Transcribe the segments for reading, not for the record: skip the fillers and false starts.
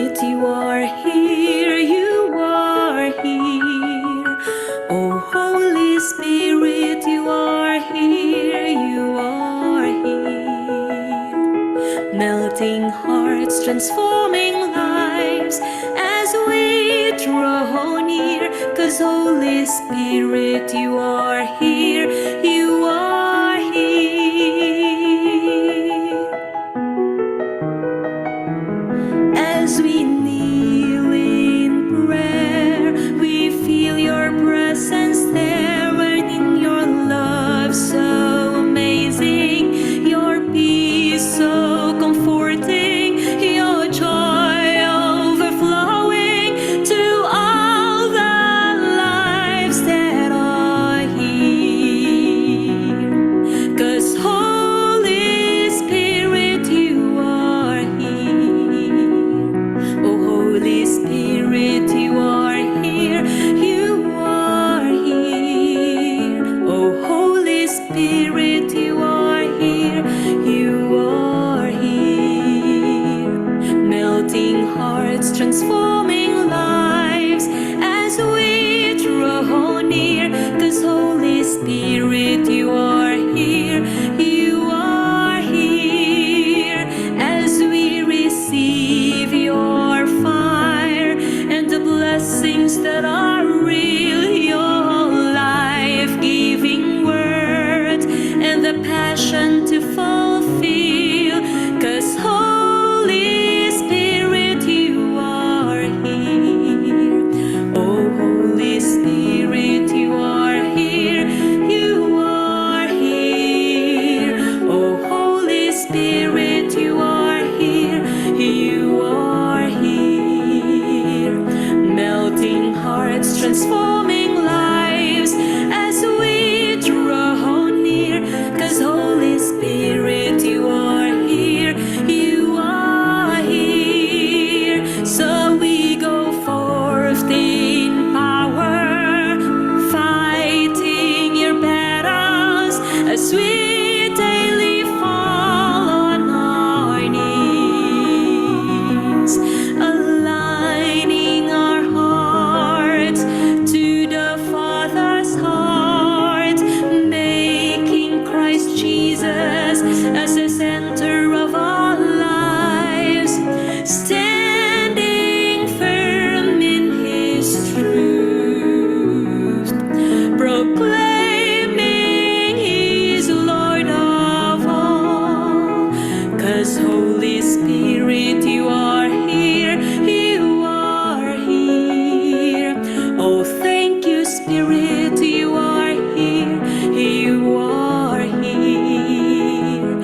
you are here, you are here. Oh, Holy Spirit, you are here, you are here. Melting hearts, transforming lives as we draw near. 'Cause Holy Spirit, you are here, you are here. As we kneel in prayer, we feel your presence there, and in your love so amazing, your peace so comforting, your joy overflowing to all the lives that are here. 'Cause Holy Spirit, you are here. Oh, Holy Spirit, you are here, you are here. Oh, Holy Spirit, you are here, you are here. Melting hearts, transforming lives as we draw near. 'Cause Holy Spirit, you are here, you are here. As we receive your fire and the blessings that are real, your life-giving word and the passion to fulfill. 'Cause Holy Spirit, you are here. Oh, Holy Spirit, you are here, you are here. Oh, Holy Spirit, you are here, you are here. Melting hearts, transforming lives as we draw near. 'Cause Holy Spirit, you are here, you are here. So we go forth in power, fighting your battles as we daily fall on our knees, aligning our hearts to the Father's heart, making Christ Jesus as the center of our lives, standing firm in His truth, proclaiming He's Lord of all. 'Cause Holy Spirit, you are here, you are here. Oh, thank you, Spirit, you are here, you are here.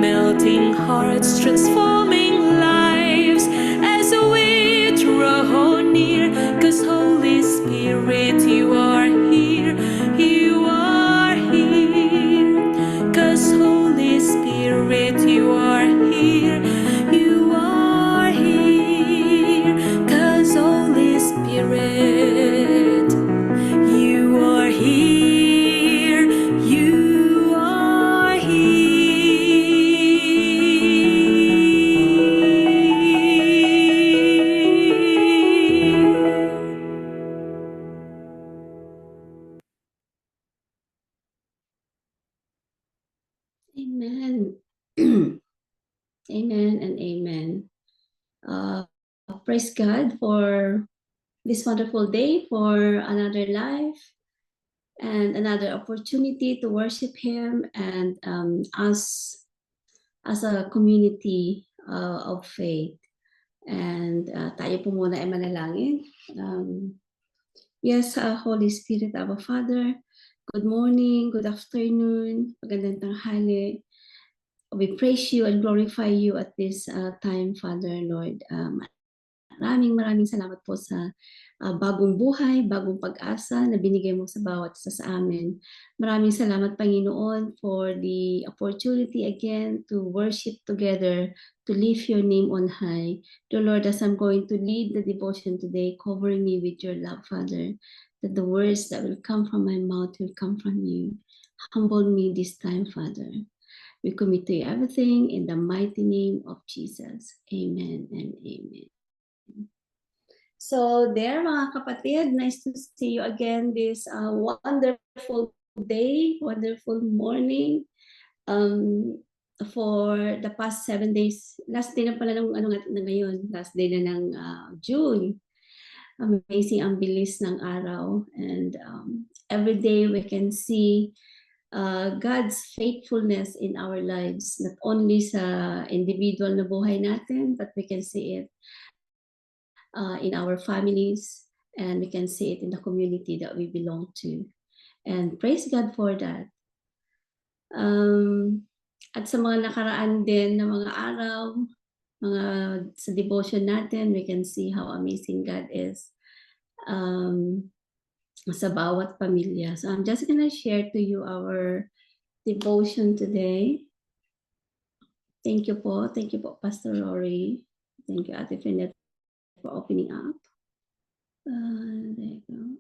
Melting hearts, transforming lives as we draw near. 'Cause Holy Spirit, you are here, you are here. 'Cause Holy Spirit, you are here, you are here. 'Cause Holy Spirit, you are here, you are here. Amen. Amen and amen. Praise God for this wonderful day, for another life and another opportunity to worship Him, and us as a community of faith. And tayo po muna ay manalangin. Yes, Holy Spirit, our Father, good morning, good afternoon, magandang tanghali. We praise you and glorify you at this time, Father, Lord. Maraming salamat po sa bagong buhay, bagong pag-asa na binigay mo sa bawat isa sa amin. Maraming salamat, Panginoon, for the opportunity again to worship together, to lift your name on high. Dear Lord, as I'm going to lead the devotion today, cover me with your love, Father, that the words that will come from my mouth will come from you. Humble me this time, Father. We commit to you everything in the mighty name of Jesus. Amen and amen. So there, mga kapatid, nice to see you again this wonderful day, wonderful morning. For the past 7 days, last day na pala ng ano na ngayon, last day na ng June. Amazing ang bilis ng araw, and every day we can see God's faithfulness in our lives, not only sa individual na buhay natin, but we can see it in our families, and we can see it in the community that we belong to. And praise God for that. At sa mga nakaraan din na mga araw, mga sa devotion natin, we can see how amazing God is sa bawat pamilya. So I'm just gonna share to you our devotion today. Thank you po, Pastor Rory. Thank you, Ate Finet, for opening up. There you go.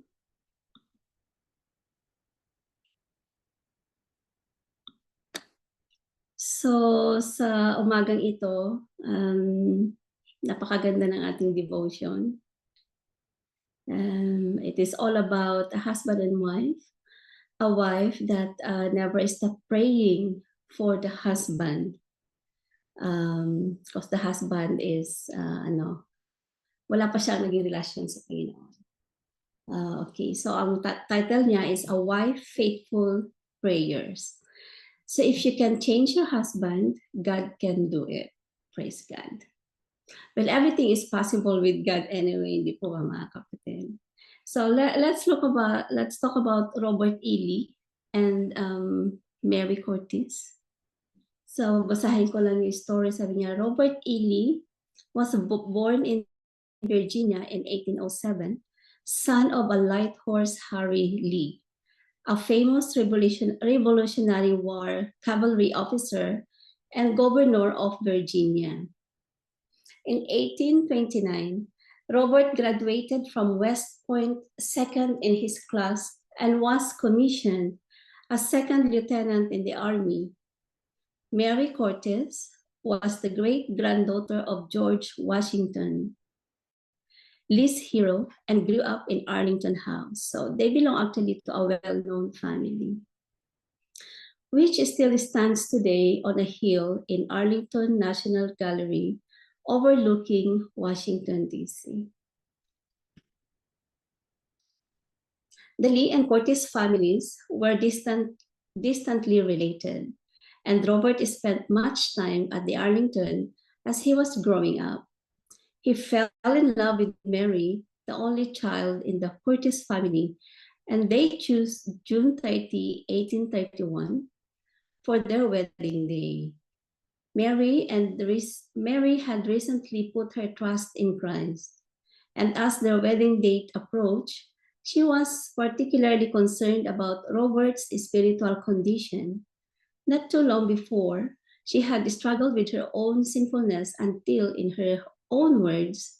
So, sa umagang ito, napakaganda ng ating devotion. It is all about a husband and wife, a wife that never stop praying for the husband. Because the husband is, wala pa siyang naging relasyon sa Panginoon. Okay, so ang title niya is A Wife Faithful Prayers. So if you can change your husband, God can do it. Praise God. Well, everything is possible with God anyway, hindi po ba mga kapatid? So let's talk about Robert E. Lee and Mary Curtis. So basahin ko lang yung story. Sabi niya, Robert E. Lee was born in Virginia in 1807, son of a light horse Harry Lee, a famous Revolutionary War cavalry officer and governor of Virginia. In 1829, Robert graduated from West Point second in his class and was commissioned as second lieutenant in the Army. Mary Curtis was the great-granddaughter of George Washington, Lee's hero, and grew up in Arlington House. So they belong actually to a well-known family, which still stands today on a hill in Arlington National Gallery, overlooking Washington, D.C. The Lee and Curtis families were distantly related, and Robert spent much time at the Arlington as he was growing up. He fell in love with Mary, the only child in the Curtis family, and they chose June 30, 1831 for their wedding day. Mary had recently put her trust in Christ, and as their wedding date approached, she was particularly concerned about Robert's spiritual condition. Not too long before, she had struggled with her own sinfulness until, in her own words,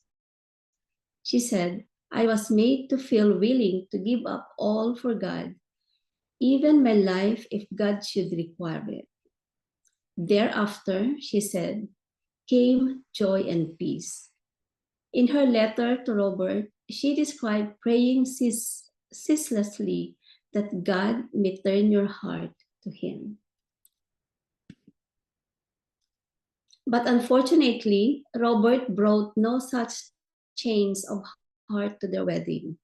she said, I was made to feel willing to give up all for God, even my life if God should require it. Thereafter, she said, came joy and peace. In her letter to Robert, she described praying ceaselessly that God may turn your heart to him. But unfortunately, Robert brought no such change of heart to their wedding.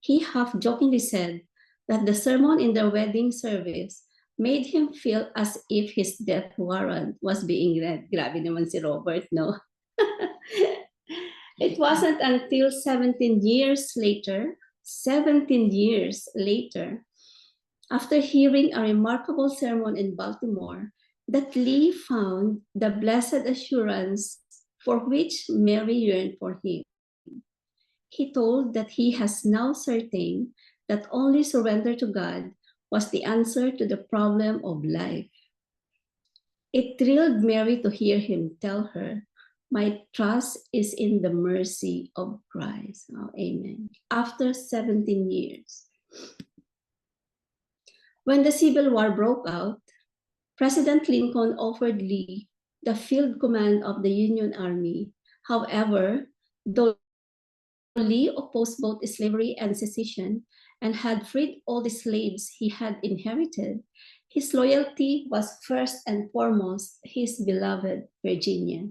He half-jokingly said that the sermon in their wedding service made him feel as if his death warrant was being read. Grabe naman si Robert, no? It wasn't until 17 years later, after hearing a remarkable sermon in Baltimore, that Lee found the blessed assurance for which Mary yearned for him. He told that he has now certain that only surrender to God was the answer to the problem of life. It thrilled Mary to hear him tell her, my trust is in the mercy of Christ. Oh, amen. After 17 years. When the Civil War broke out, President Lincoln offered Lee the field command of the Union Army. However, though Lee opposed both slavery and secession and had freed all the slaves he had inherited, his loyalty was first and foremost his beloved Virginia.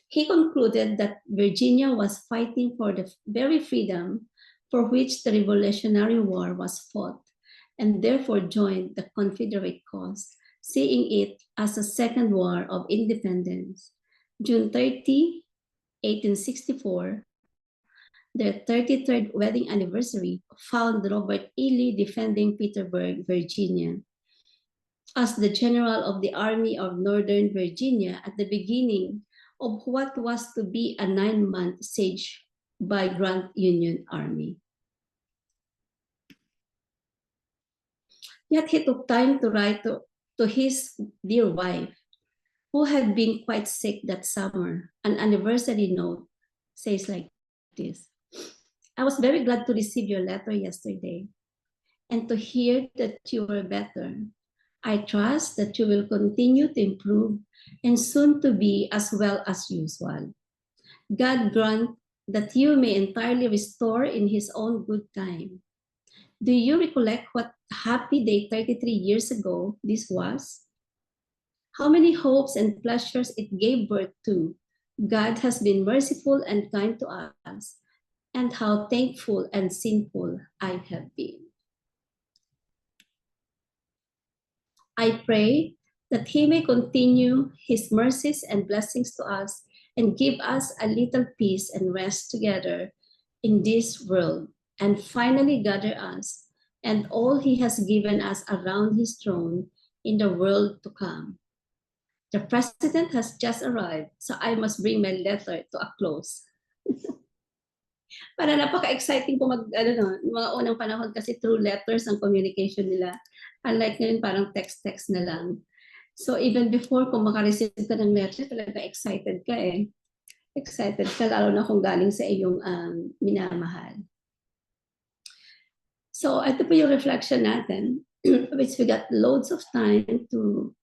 He concluded that Virginia was fighting for the very freedom for which the Revolutionary War was fought, and therefore joined the Confederate cause, seeing it as a second war of independence. June 30, 1864, their 33rd wedding anniversary found Robert E. Lee defending Petersburg, Virginia, as the general of the Army of Northern Virginia at the beginning of what was to be a 9-month siege by Grant Union Army. Yet he took time to write to his dear wife, who had been quite sick that summer. An anniversary note says like this: I was very glad to receive your letter yesterday and to hear that you were better. I trust that you will continue to improve and soon to be as well as usual. God grant that you may entirely restore in his own good time. Do you recollect what happy day 33 years ago this was? How many hopes and pleasures it gave birth to. God has been merciful and kind to us, and how thankful and sinful I have been. I pray that he may continue his mercies and blessings to us and give us a little peace and rest together in this world, and finally gather us and all he has given us around his throne in the world to come. The president has just arrived, so I must bring my letter to a close. Para napaka-exciting po mga unang panahon kasi through letters ang communication nila. Unlike ngayon, parang text-text na lang. So even before, kung makareceive ka ng letter, talaga excited ka eh. Excited ka, lalo na kung galing sa iyong minamahal. So ito po yung reflection natin, which we got loads of time to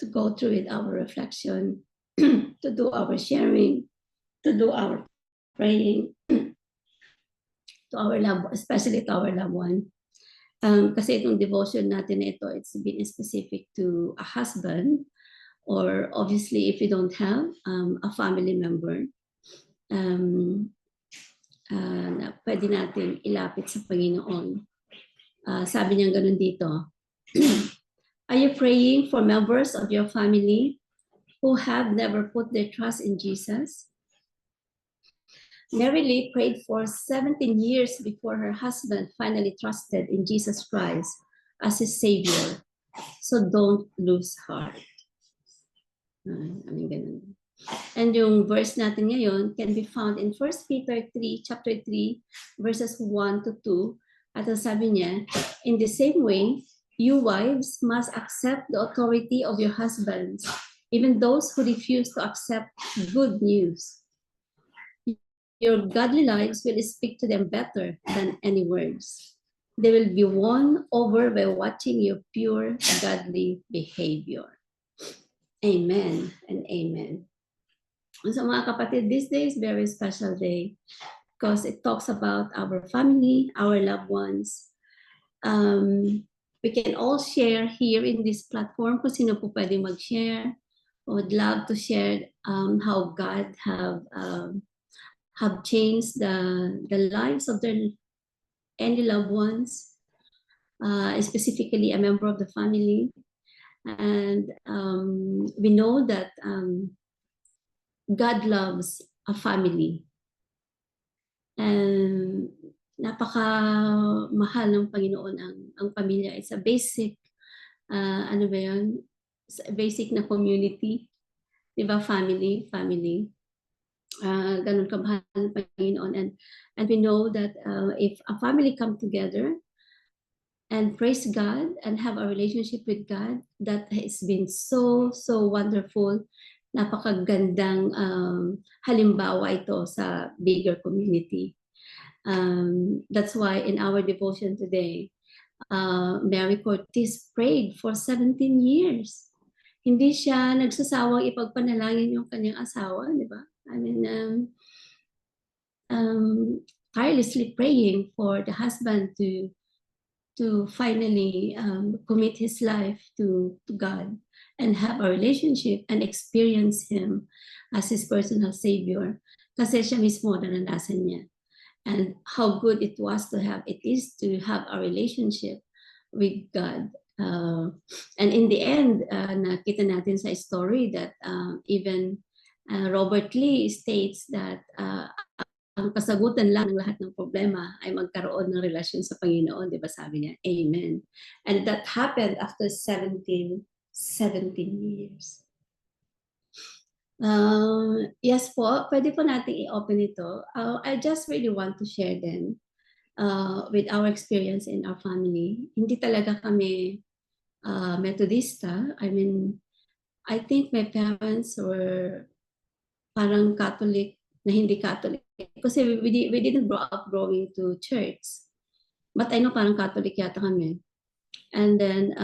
go through with our reflection, to do our sharing, to do our praying to our love, especially to our loved one. Kasi itong devotion natin na ito, it's been specific to a husband, or obviously if you don't have a family member, na pwede natin ilapit sa Panginoon. Sabi niya ganun dito, are you praying for members of your family who have never put their trust in Jesus? Mary Lee prayed for 17 years before her husband finally trusted in Jesus Christ as his Savior. So don't lose heart. Ganun. And yung verse natin ngayon can be found in 1 Peter 3, chapter 3, verses 1 to 2. At ang sabi niya, in the same way, you wives must accept the authority of your husbands, even those who refuse to accept good news. Your godly lives will speak to them better than any words. They will be won over by watching your pure, godly behavior. Amen and amen. So mga kapatid, this day is a very special day because it talks about our family, our loved ones. We can all share here in this platform kung sino po pwede mag-share. I would love to share how God have changed the lives of their any loved ones, specifically a member of the family. And we know that God loves a family. And napaka-mahal ng Panginoon ang pamilya. It's a basic, basic na community. Diba? Family. Ganun kamahal ng Panginoon. And we know that if a family come together and praise God and have a relationship with God, that has been so wonderful. Napakagandang halimbawa ito sa bigger community. That's why in our devotion today, Mary Cortez prayed for 17 years. Hindi siya nagsasawang ipagpanalangin yung kanyang asawa, di ba? I mean, tirelessly praying for the husband to finally commit his life to God and have a relationship and experience Him as his personal Savior. Kasi siya mismo naranasan niya. And how good it is to have a relationship with God. And in the end, nakita natin sa story that even Robert Lee states that ang kasagutan lang ng lahat ng problema ay magkaroon ng relasyon sa Panginoon, di ba sabi niya? Amen. And that happened after 17 years. Yes po, pwede po natin i-open ito. I just really want to share then with our experience in our family. Hindi talaga kami Methodista. I mean, I think my parents were parang Catholic na hindi Catholic. Kasi we didn't grow up going to church. But I know parang Catholic yata kami. And then,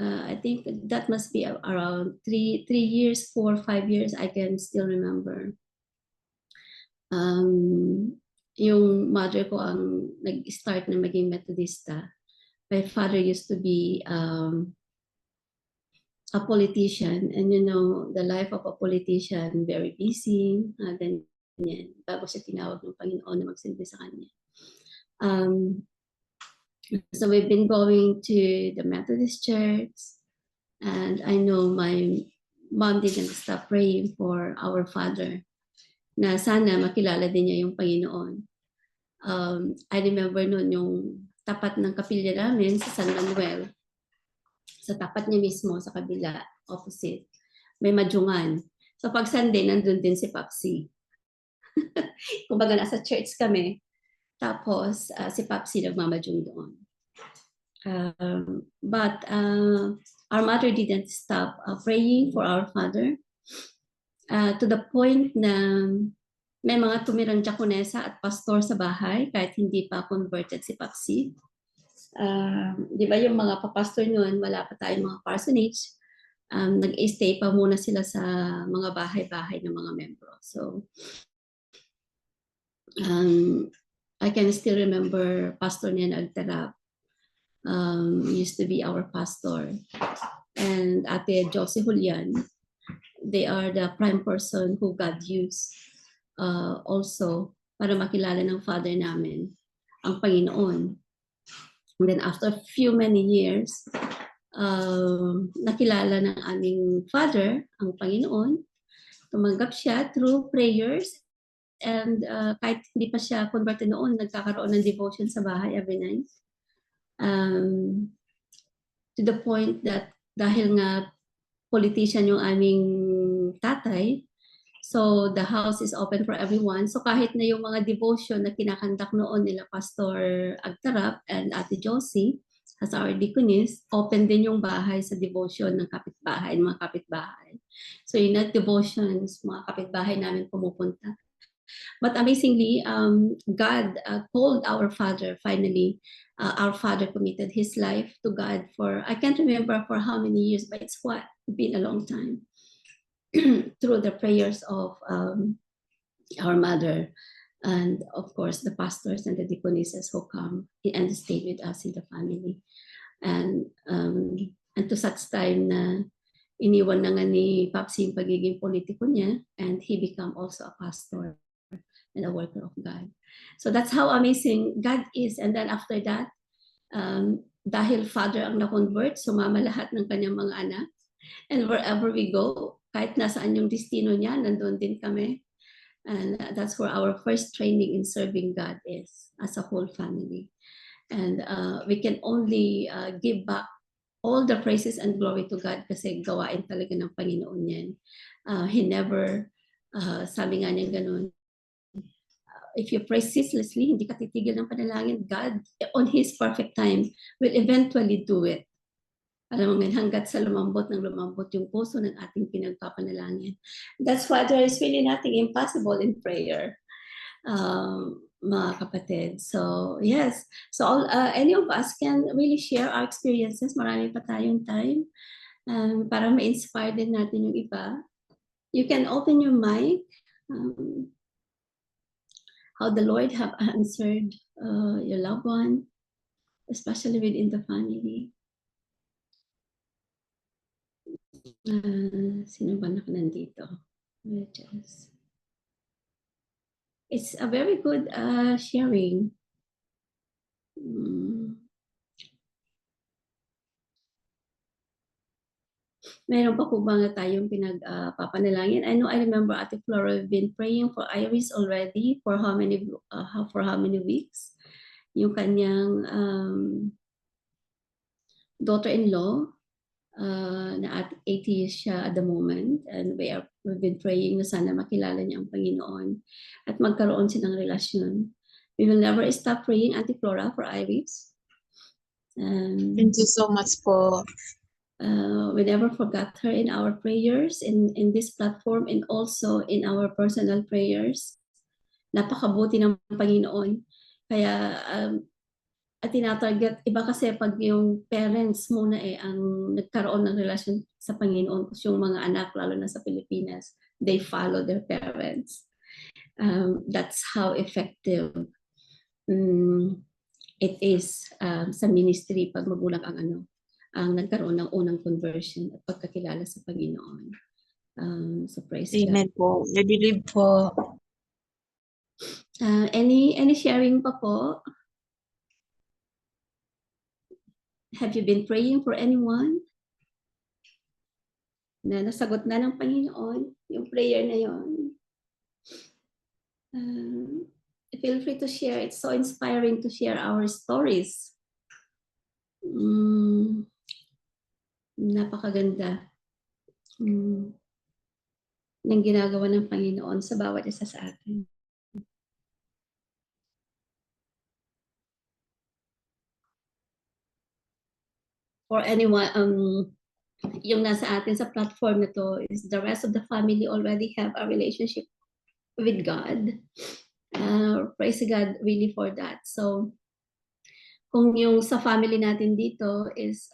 I think that must be around 3 years, 4, 5 years, I can still remember. Yung mother ko ang nag-start na maging Methodista. My father used to be a politician, and you know, the life of a politician, very busy, ganyan, bago siya tinawag ng Panginoon na magsilbi sa kanya. So we've been going to the Methodist Church, and I know my mom didn't stop praying for our father, na sana makilala din niya yung Panginoon. I remember noon yung tapat ng kapilya namin sa San Manuel, sa tapat niya mismo, sa kabila, opposite, may madyungan. So pag Sunday, nandun din si Papsi. Kumbaga nasa church kami, tapos si Papsi nagmamadyung doon. But our mother didn't stop praying for our father to the point na may mga tumirang diakonesa at pastor sa bahay kahit hindi pa converted si Papsi. Di ba yung mga papastor noon, wala pa tayong mga parsonage, nag-stay pa muna sila sa mga bahay-bahay ng mga membro. So, I can still remember Pastor Nen Agtarap used to be our pastor. And Ate Josie Julian, they are the prime person who God used also para makilala ng father namin ang Panginoon. And then after a few many years, nakilala ng aming father ang Panginoon. Tumanggap siya through prayers. And kahit hindi pa siya converted noon, nagkakaroon ng devotion sa bahay every night. To the point that dahil nga politician yung aming tatay, so the house is open for everyone. So kahit na yung mga devotion na kinakandak noon nila Pastor Agtarap and Ate Josie as our deaconess, open din yung bahay sa devotion ng kapitbahay, ng mga kapitbahay. So in that devotions, mga kapitbahay namin pumupunta. But amazingly, God called our father finally. Our father committed his life to God for, I can't remember for how many years, but it's been a long time. Through the prayers of our mother and of course the pastors and the deaconesses who come and stay with us in the family. And to such time na iniwan na nga ni Papsi yung pagiging politiko niya, and he became also a pastor and a worker of God. So that's how amazing God is. And then after that, dahil father ang na-convert, sumama lahat ng kanyang mga anak. And wherever we go, kahit nasaan yung destino niya, nandun din kami. And that's where our first training in serving God is, as a whole family. And we can only give back all the praises and glory to God kasi gawain talaga ng Panginoon yan. He never, sabi nga niya ganun, if you pray ceaselessly, hindi ka titigil ng panalangin, God, on His perfect time, will eventually do it. Alam mo, hanggat sa lumambot yung puso ng ating pinagpapanalangin. That's why there is really nothing impossible in prayer, mga kapatid. So, yes. So, any of us can really share our experiences. Marami pa tayong time para ma-inspire din natin yung iba. You can open your mic. how the Lord have answered your loved one, especially within the family. Sino ba na nandito? It's a very good sharing. Meron pa po ba nga tayong pinagpapanalangin? I remember Ate Flora, we've been praying for Iris already for how many weeks? Yung kanyang daughter-in-law na at 80 years siya at the moment, and we've been praying na sana makilala niya ang Panginoon at magkaroon silang relasyon. We will never stop praying, Auntie Flora, for Iris. Thank you so much po. We never forgot her in our prayers in this platform and also in our personal prayers. Napakabuti ng Panginoon. Kaya at tinatarget, iba kasi pag yung parents muna ang nagkaroon ng relasyon sa Panginoon, kasi yung mga anak, lalo na sa Pilipinas, they follow their parents. That's how effective it is sa ministry pag magulang ang nagkaroon ng unang conversion at pagkakilala sa Panginoon. So praise Amen God. po. I believe po. Any sharing pa po? Have you been praying for anyone? Na nasagot na ng Panginoon yung prayer na yun. Feel free to share. It's so inspiring to share our stories. Napakaganda ng ginagawa ng Panginoon sa bawat isa sa atin. For anyone, yung nasa atin sa platform na to is the rest of the family already have a relationship with God. Praise God really for that. So, kung yung sa family natin dito is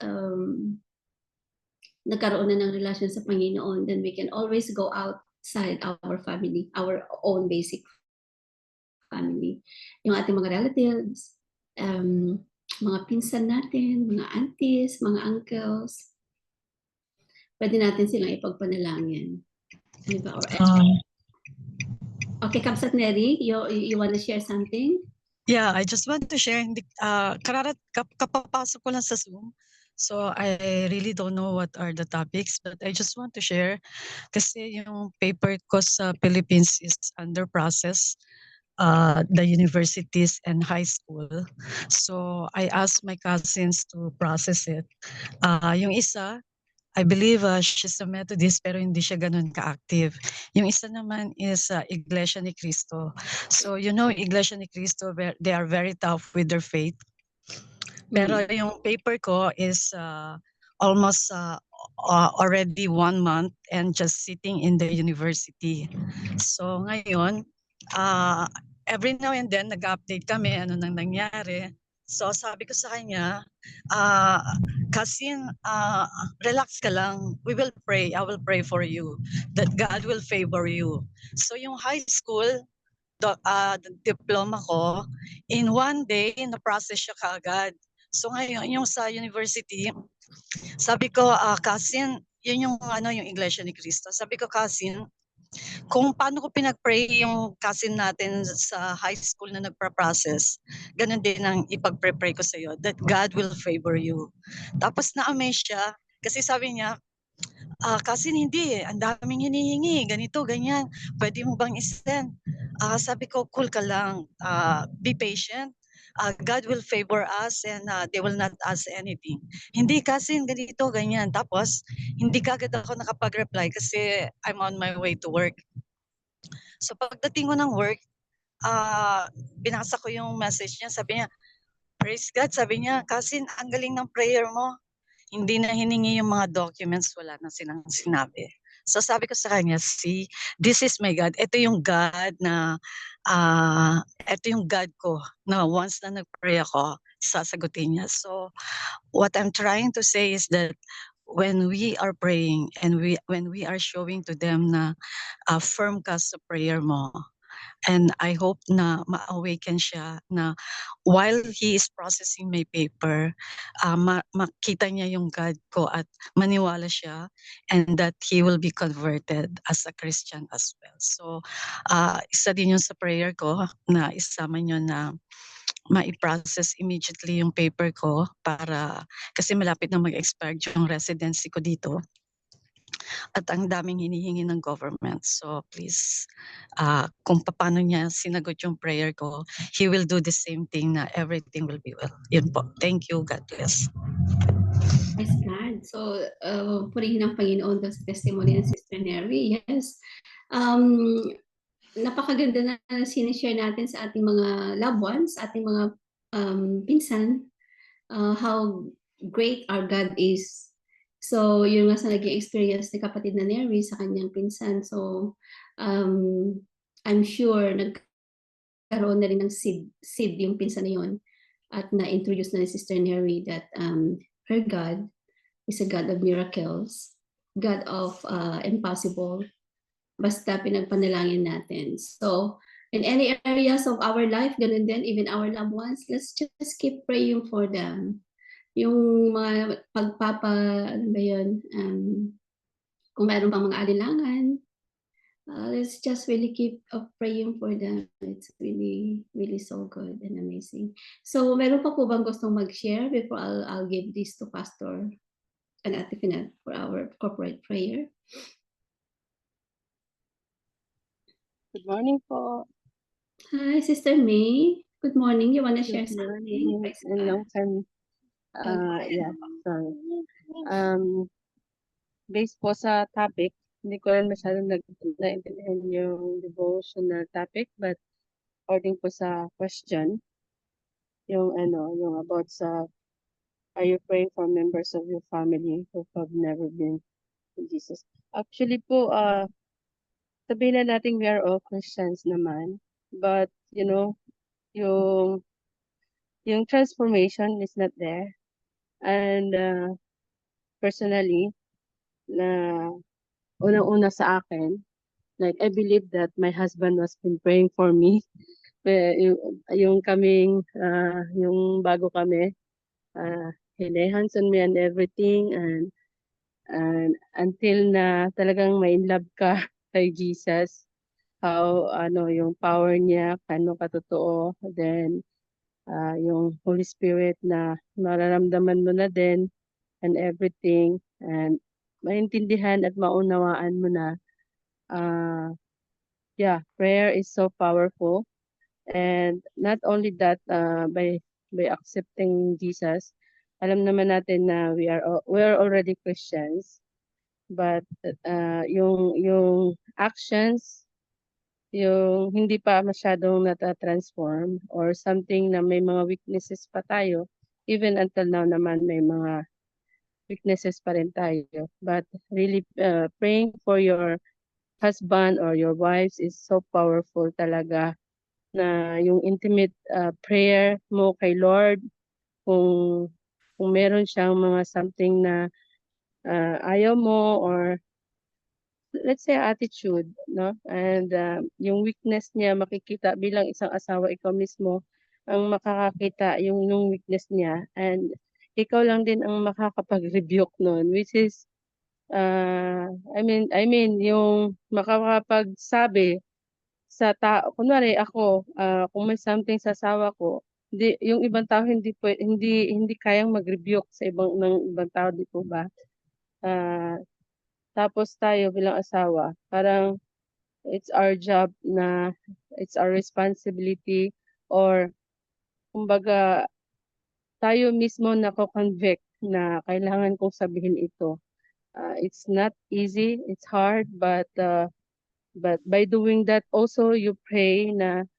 nagkaroon na ng relasyon sa Panginoon, then we can always go outside our family, our own basic family. Yung ating mga relatives, mga pinsan natin, mga aunties, mga uncles, pwede natin silang ipagpanalangin. Diba? Okay, Kapsat Neri, you want to share something? Yeah, I just want to share. Kapapasok ko lang sa Zoom. So I really don't know what are the topics, but I just want to share kasi yung paper ko sa Philippines is under process, the universities and high school. So I asked my cousins to process it. Yung isa, I believe she's a Methodist pero hindi siya ganun ka-active. Yung isa naman is Iglesia ni Cristo. So you know, Iglesia ni Cristo, they are very tough with their faith. Pero yung paper ko is almost already 1 month and just sitting in the university. So ngayon, every now and then nag-update kami ano nang nangyari. So sabi ko sa kanya, Kasin, relax ka lang. We will pray. I will pray for you that God will favor you. So yung high school, the diploma ko, in 1 day, na-process siya kaagad. So ngayon, yung sa university, sabi ko, Kasin, yun yung yung Iglesia ni Cristo. Sabi ko, Kasin, kung paano ko pinag-pray yung cousin natin sa high school na nagpa-process, ganun din ang ipag-pray ko sa iyo, that God will favor you. Tapos na-amaze siya, kasi sabi niya, Kasin hindi, ang daming hinihingi, ganito, ganyan, pwede mo bang i-send? Sabi ko, cool ka lang, be patient. God will favor us and they will not ask anything. Hindi kasi ganito, ganyan. Tapos, hindi kagad ako nakapag-reply kasi I'm on my way to work. So, pagdating ko ng work, binasa ko yung message niya. Sabi niya, praise God. Sabi niya, kasi ang galing ng prayer mo. Hindi na hiningi yung mga documents, wala na silang sinabi. So sabi ko sa kanya, see, this is my God. Ito yung God na, ito yung God ko na once na nag-pray ako, sasagutin niya. So what I'm trying to say is that when we are praying and when we are showing to them na firm ka sa prayer mo, And I hope na ma-awaken siya na while he is processing my paper, makita niya yung God ko at maniwala siya, and that he will be converted as a Christian as well. So, isa din yun sa prayer ko na isama niyo na mai-process immediately yung paper ko para kasi malapit na mag-expire yung residency ko dito. At ang daming hinihingi ng government. So please, kung paano niya sinagot yung prayer ko, he will do the same thing na everything will be well. Yun po. Thank you. God bless. Praise God. So, purihin ng Panginoon doon sa testimony ng Sister Neri. Yes. Napakaganda na sinishare natin sa ating mga loved ones, ating mga pinsan, how great our God is. So, yun nga sa naging experience ni kapatid na Neri sa kanyang pinsan. So, I'm sure nagkaroon na rin ng seed yung pinsan na yun. At na-introduce na ni Sister Neri that her God is a God of miracles, God of impossible. Basta pinagpanalangin natin. So, in any areas of our life, ganun din, even our loved ones, let's just keep praying for them. Yung mga ano ba yun, kung mayroon pang mga alinlangan, let's just really keep praying for them. It's really, really so good and amazing. So, meron pa po bang gustong mag-share before I'll give this to Pastor and Ate Finet for our corporate prayer? Good morning po. Hi, Sister May. Good morning. You want to share Good something? morning. Praise And God. long time. Yeah, sorry. Based po sa topic, hindi ko rin masyadong naintindihan yung devotional topic, but according po sa question, yung about sa, are you praying for members of your family who have never been to Jesus? Actually po, sabihin na natin we are all Christians naman, but yung transformation is not there. And personally, na unang-una sa akin, like I believe that my husband was been praying for me. Yung kaming, yung bago kami, he lay hands on me and everything, and until na talagang may in love ka kay Jesus, how yung power niya, kano katotoo, then yung Holy Spirit na mararamdaman mo na din and everything, and maintindihan at maunawaan mo na prayer is so powerful. And not only that, by accepting Jesus, alam naman natin na we are already Christians, but yung actions, yung hindi pa masyadong nata-transform or something na may mga weaknesses pa tayo, even until now naman may mga weaknesses pa rin tayo. But really praying for your husband or your wives is so powerful talaga, na yung intimate prayer mo kay Lord, kung meron siyang mga something na ayaw mo, or let's say attitude, no? And yung weakness niya makikita bilang isang asawa, ikaw mismo ang makakakita yung weakness niya, and ikaw lang din ang makakapag-rebuke nun, which is I mean yung makakapagsabi sa tao, kunwari ako, kung may something sa asawa ko, yung ibang tao hindi kayang mag-rebuke sa ng ibang tao, di po ba? Tapos tayo bilang asawa, parang it's our job, na it's our responsibility, or kumbaga tayo mismo nako-convict na kailangan kong sabihin ito. It's not easy, it's hard, but by doing that also you pray na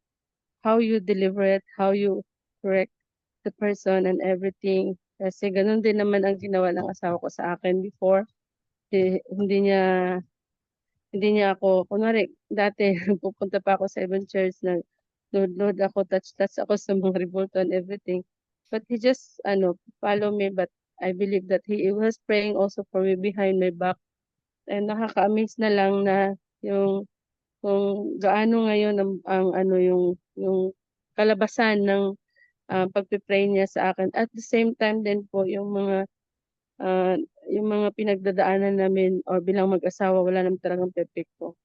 how you deliver it, how you correct the person and everything. Kasi ganun din naman ang ginawa ng asawa ko sa akin before. Hindi niya ako, kunwari, dati pupunta pa ako sa ibang church na load ako, touch ako sa mga rebulto and everything. But he just, follow me, but I believe that he was praying also for me behind my back. And nakaka-amaze na lang na yung kung gaano ngayon ang ano yung kalabasan ng pagpe-pray niya sa akin. At the same time din po ah, yung mga pinagdadaanan namin or bilang mag-asawa, wala naman talagang pepekto.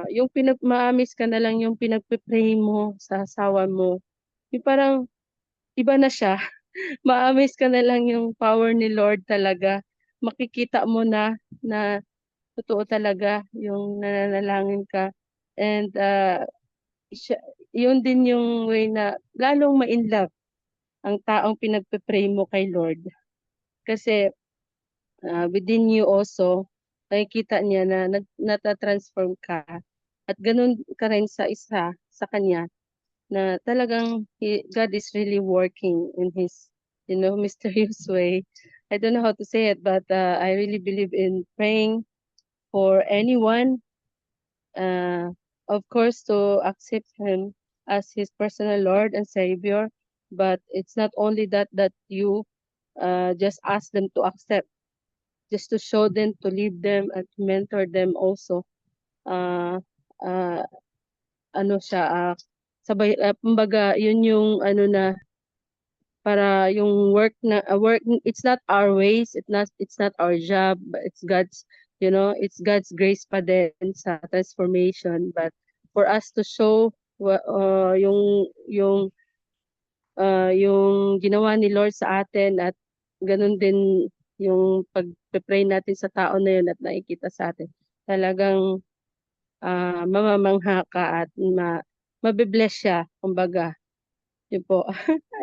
Yung ma-miss ka na lang yung pinagpe-pray mo sa asawa mo. Yung parang iba na siya. Ma-amaze ka na lang yung power ni Lord talaga. Makikita mo na totoo talaga yung nananalangin ka. And yun din yung way na lalong ma-inlove ang taong pinagpe-pray mo kay Lord. Kasi within you also, nakikita niya na nata-transform ka. At ganun ka rin sa isa, sa kanya, na talagang God is really working in His, mysterious way. I don't know how to say it, but I really believe in praying for anyone, of course, to accept Him as His personal Lord and Savior. But it's not only that you just ask them to accept, just to show them, to lead them, and to mentor them also. Uh, ano siya, sabay, kumbaga, yun yung ano na, para yung work, it's not our ways, it's not our job, but it's God's, it's God's grace pa din sa transformation. But for us to show yung ginawa ni Lord sa atin, at ganun din yung pag-pray natin sa tao na yun at nakikita sa atin, talagang mamamangha ka at mabibless siya, kumbaga. Yun po.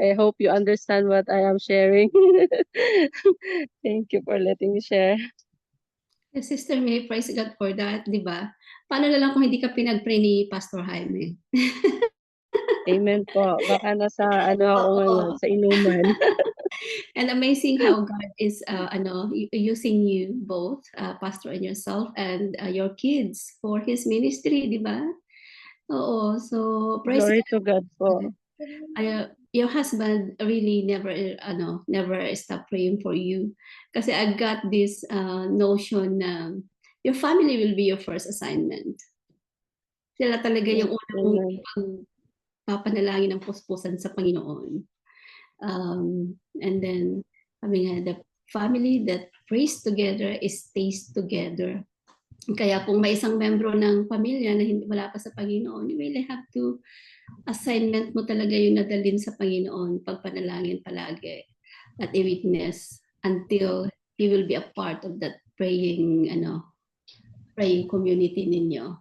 I hope you understand what I am sharing. Thank you for letting me share. Sister May, praise God for that, di ba? Paano na lang kung hindi ka pinag-pray ni Pastor Jaime? Amen po. Baka nasa ako ngayon, sa inuman. And amazing how God is using you both, Pastor and yourself, and your kids for His ministry, di ba? Oo, so praise Glory God. to God po. Your husband really never stop praying for you. Kasi I got this notion na your family will be your first assignment. Sila talaga yung unang papanalangin ng puspusan sa Panginoon. And then, sabi nga, the family that prays together stays together. Kaya kung may isang membro ng pamilya na wala pa sa Panginoon, you really have to, assignment mo talaga yung nadalin sa Panginoon, pagpanalangin palagi at i-witness until he will be a part of that praying community ninyo.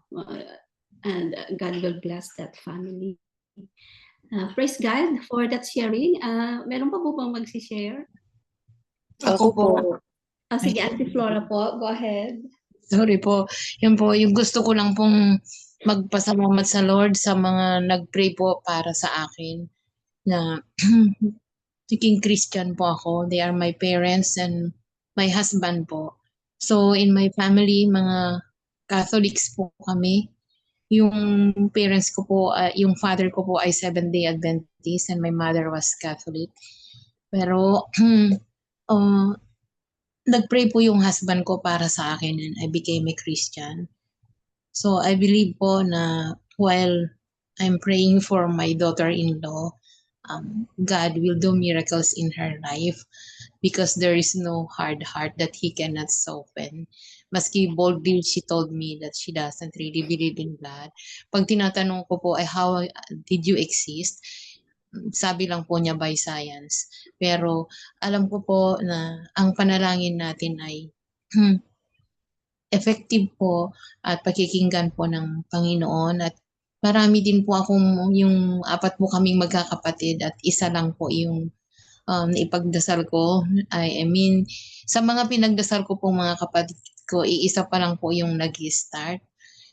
And God will bless that family. Praise God for that sharing. Meron pa po bang mag-share? Ako po. Sige, Auntie Flora po. Go ahead. Sorry po. Yun po, yung gusto ko lang pong magpasalamat sa Lord sa mga nag-pray po para sa akin na naging Christian po ako. They are my parents and my husband po. So in my family, mga Catholics po kami. Yung parents ko po, yung father ko po ay Seventh-day Adventist and my mother was Catholic. Pero nag-pray po yung husband ko para sa akin and I became a Christian. So I believe po na while I'm praying for my daughter-in-law, God will do miracles in her life because there is no hard heart that He cannot soften. Maski boldly she told me that she doesn't really believe in God. Pag tinatanong ko po, how did you exist? Sabi lang po niya by science. Pero alam ko po na ang panalangin natin ay effective po at pakikinggan po ng Panginoon. At marami din po akong, yung 4 po kaming magkakapatid at isa lang po yung naipagdasal ko. I mean, sa mga pinagdasal ko pong mga kapatid ko, iisa pa lang po yung nag-start.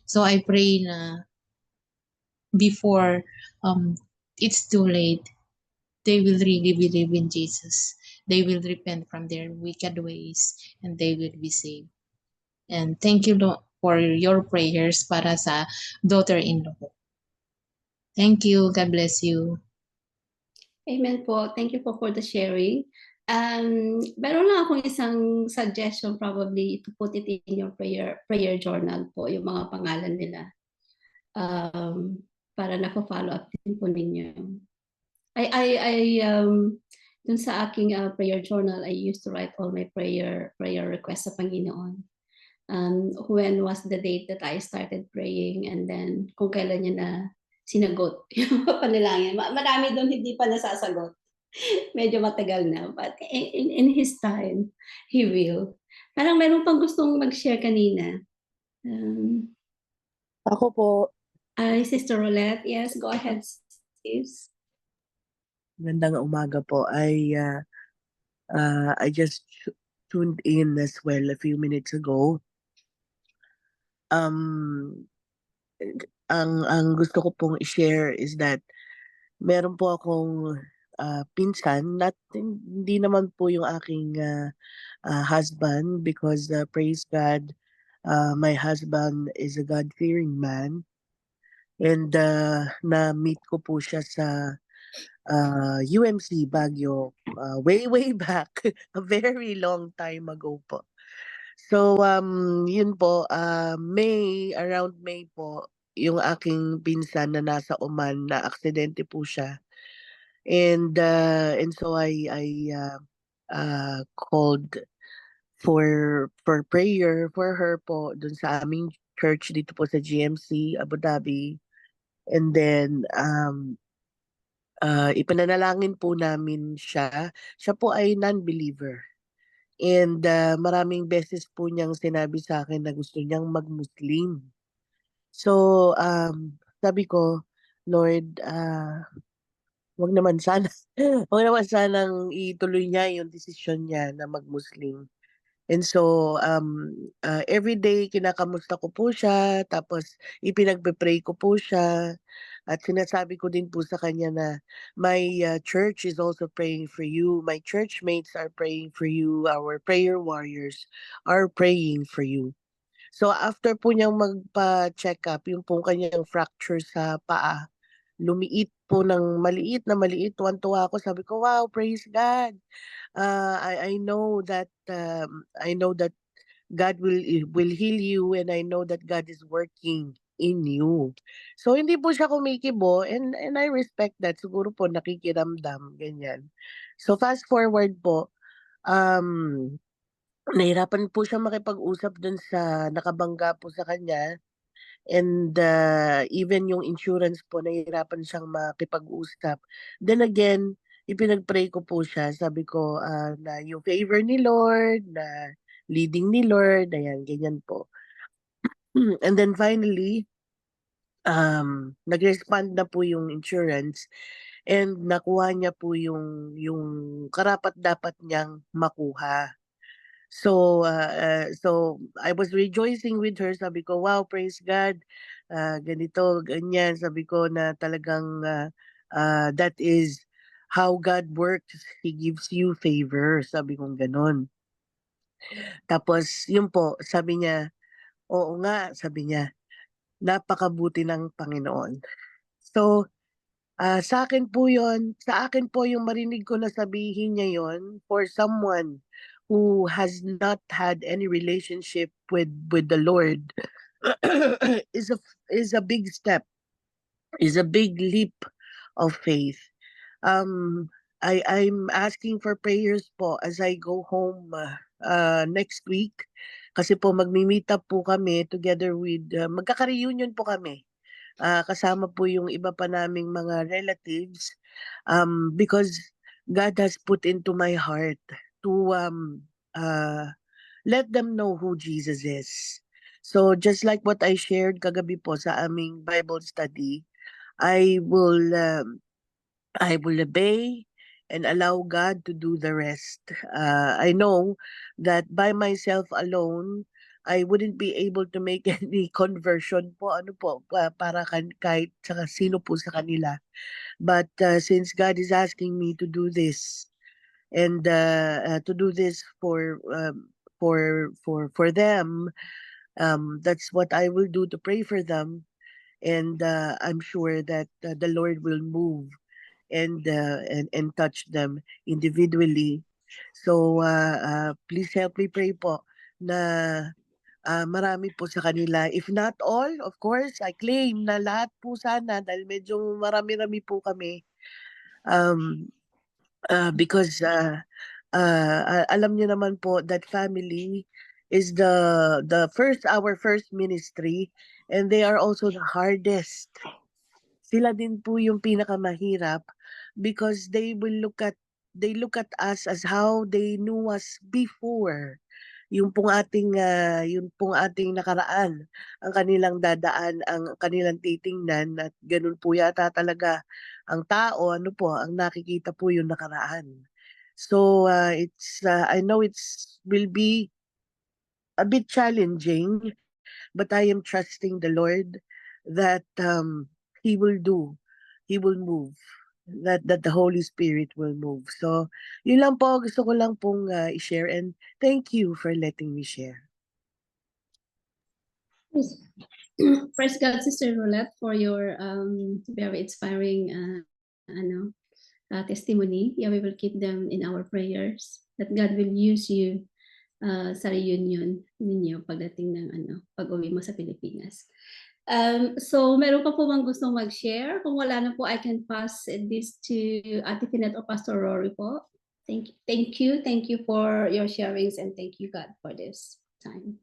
So I pray na before it's too late, they will really believe in Jesus. They will repent from their wicked ways and they will be saved. And thank you for your prayers para sa daughter-in-law. Thank you. God bless you. Amen po. Thank you po for the sharing. Meron lang akong isang suggestion, probably to put it in your prayer journal po, yung mga pangalan nila. para napo-follow up din po ninyo. Dun sa aking prayer journal, I used to write all my prayer requests sa Panginoon. When was the date that I started praying, and then kung kailan niya na sinagot yung panalangin. Marami doon hindi pa nasasagot. Medyo matagal na. But in His time, He will. Parang meron pang gustong mag-share kanina. Ako po, Sister Rolette, yes, go ahead, sis. magandang umaga po. I just tuned in as well a few minutes ago. Ang gusto ko pong i-share is that meron po akong pinsan, hindi naman po yung aking husband, because praise God, my husband is a God-fearing man, and na-meet ko po siya sa UMC Baguio way back, a very long time ago po. So yun po, around May po, yung aking pinsan na nasa Oman, na aksidente po siya. And so I called for prayer for her po dun sa aming church dito po sa GMC Abu Dhabi. And then ipananalangin po namin siya. Siya po ay non-believer. And maraming beses po niyang sinabi sa akin na gusto niyang mag-Muslim. So sabi ko, Lord, wag naman sana, wag naman sanang ituloy niya yung desisyon niya na mag-Muslim. And so every day kinakamusta ko po siya, tapos ipinagpe-pray ko po siya, at sinasabi ko din po sa kanya na my church is also praying for you. My church mates are praying for you. Our prayer warriors are praying for you. So after po niyang magpa-check up, yung po kanyang fracture sa paa, lumiit po ng maliit na maliit. Tuwan-tuwa ako. Sabi ko, wow, praise God. I know that God will heal you, and I know that God is working in you. So hindi po siya kumikibo, and I respect that. Siguro po nakikiramdam, ganyan. So fast forward po, nahirapan po siya makipag-usap dun sa nakabangga po sa kanya. And even yung insurance po, nahihirapan siyang makipag-usap. Then again, ipinag-pray ko po siya. Sabi ko na yung favor ni Lord, na leading ni Lord, ayan, ganyan po. And then finally, nag-respond na po yung insurance, and nakuha niya po yung karapat-dapat niyang makuha. So I was rejoicing with her. Sabi ko, wow, praise God. Ganito, ganyan. Sabi ko na talagang that is how God works. He gives you favor. Sabi kong ganon. Tapos yun po, sabi niya, oo nga, sabi niya, napakabuti ng Panginoon. So sa akin po yung marinig ko na sabihin niya yon, for someone who has not had any relationship with the Lord, is a big step, is a big leap of faith. I'm asking for prayers po as I go home next week, kasi po magmi-meet up po kami together with magkaka-reunion po kami. Kasama po yung iba pa naming mga relatives, because God has put into my heart to let them know who Jesus is. So just like what I shared kagabi po sa aming Bible study, I will obey and allow God to do the rest. I know that by myself alone, I wouldn't be able to make any conversion po, para kahit sa sino po sa kanila. But since God is asking me to do this, and to do this for them, that's what I will do, to pray for them. And I'm sure that the Lord will move and touch them individually. So please help me pray po na marami po sa kanila. If not all, of course, I claim na lahat po sana dahil medyo marami-rami po kami. Because alam niyo naman po that family is our first ministry, and they are also the hardest. Sila din po yung pinakamahirap because they look at us as how they knew us before. Yung pong ating nakaraan, ang kanilang dadaan, ang kanilang titingnan, at ganun po yata talaga ang tao, ang nakikita po yung nakaraan. So I know will be a bit challenging, but I am trusting the Lord that He will move, that the Holy Spirit will move. So, yun lang po, gusto ko lang pong i-share, and thank you for letting me share. Praise God, Sister Roulette, for your very inspiring testimony. Yeah, we will keep them in our prayers, that God will use you sa reunion ninyo pagdating ng pag-uwi mo sa Pilipinas. So meron pa po bang gustong mag-share? Kung wala na po, I can pass this to Ate Pinet or Pastor Rory po. Thank you for your sharings, and thank you, God, for this time.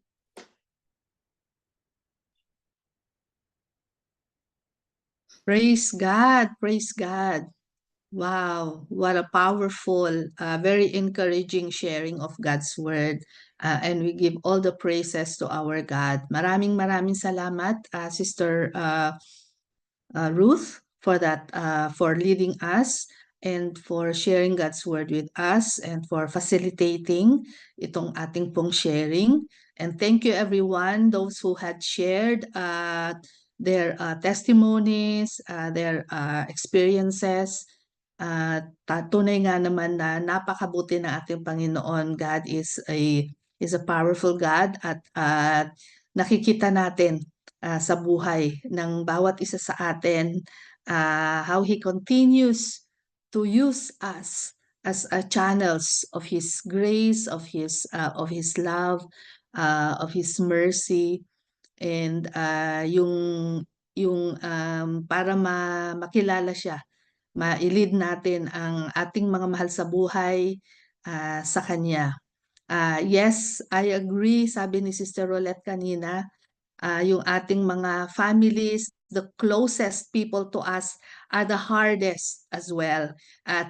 Praise God, praise God. Wow, what a powerful, very encouraging sharing of God's word. And we give all the praises to our God. Maraming salamat, Sister Ruth, for that, for leading us and for sharing God's word with us and for facilitating itong ating pong sharing. And thank you everyone, those who had shared their testimonies, their experiences. Tunay nga naman na napakabuti ng ating Panginoon. God is a powerful God, at nakikita natin sa buhay ng bawat isa sa atin how He continues to use us as channels of His grace, of His love, of His mercy, and yung para makilala siya, ma-lead natin ang ating mga mahal sa buhay sa Kanya. Yes, I agree, sabi ni Sister Rolette kanina, yung ating mga families, the closest people to us are the hardest as well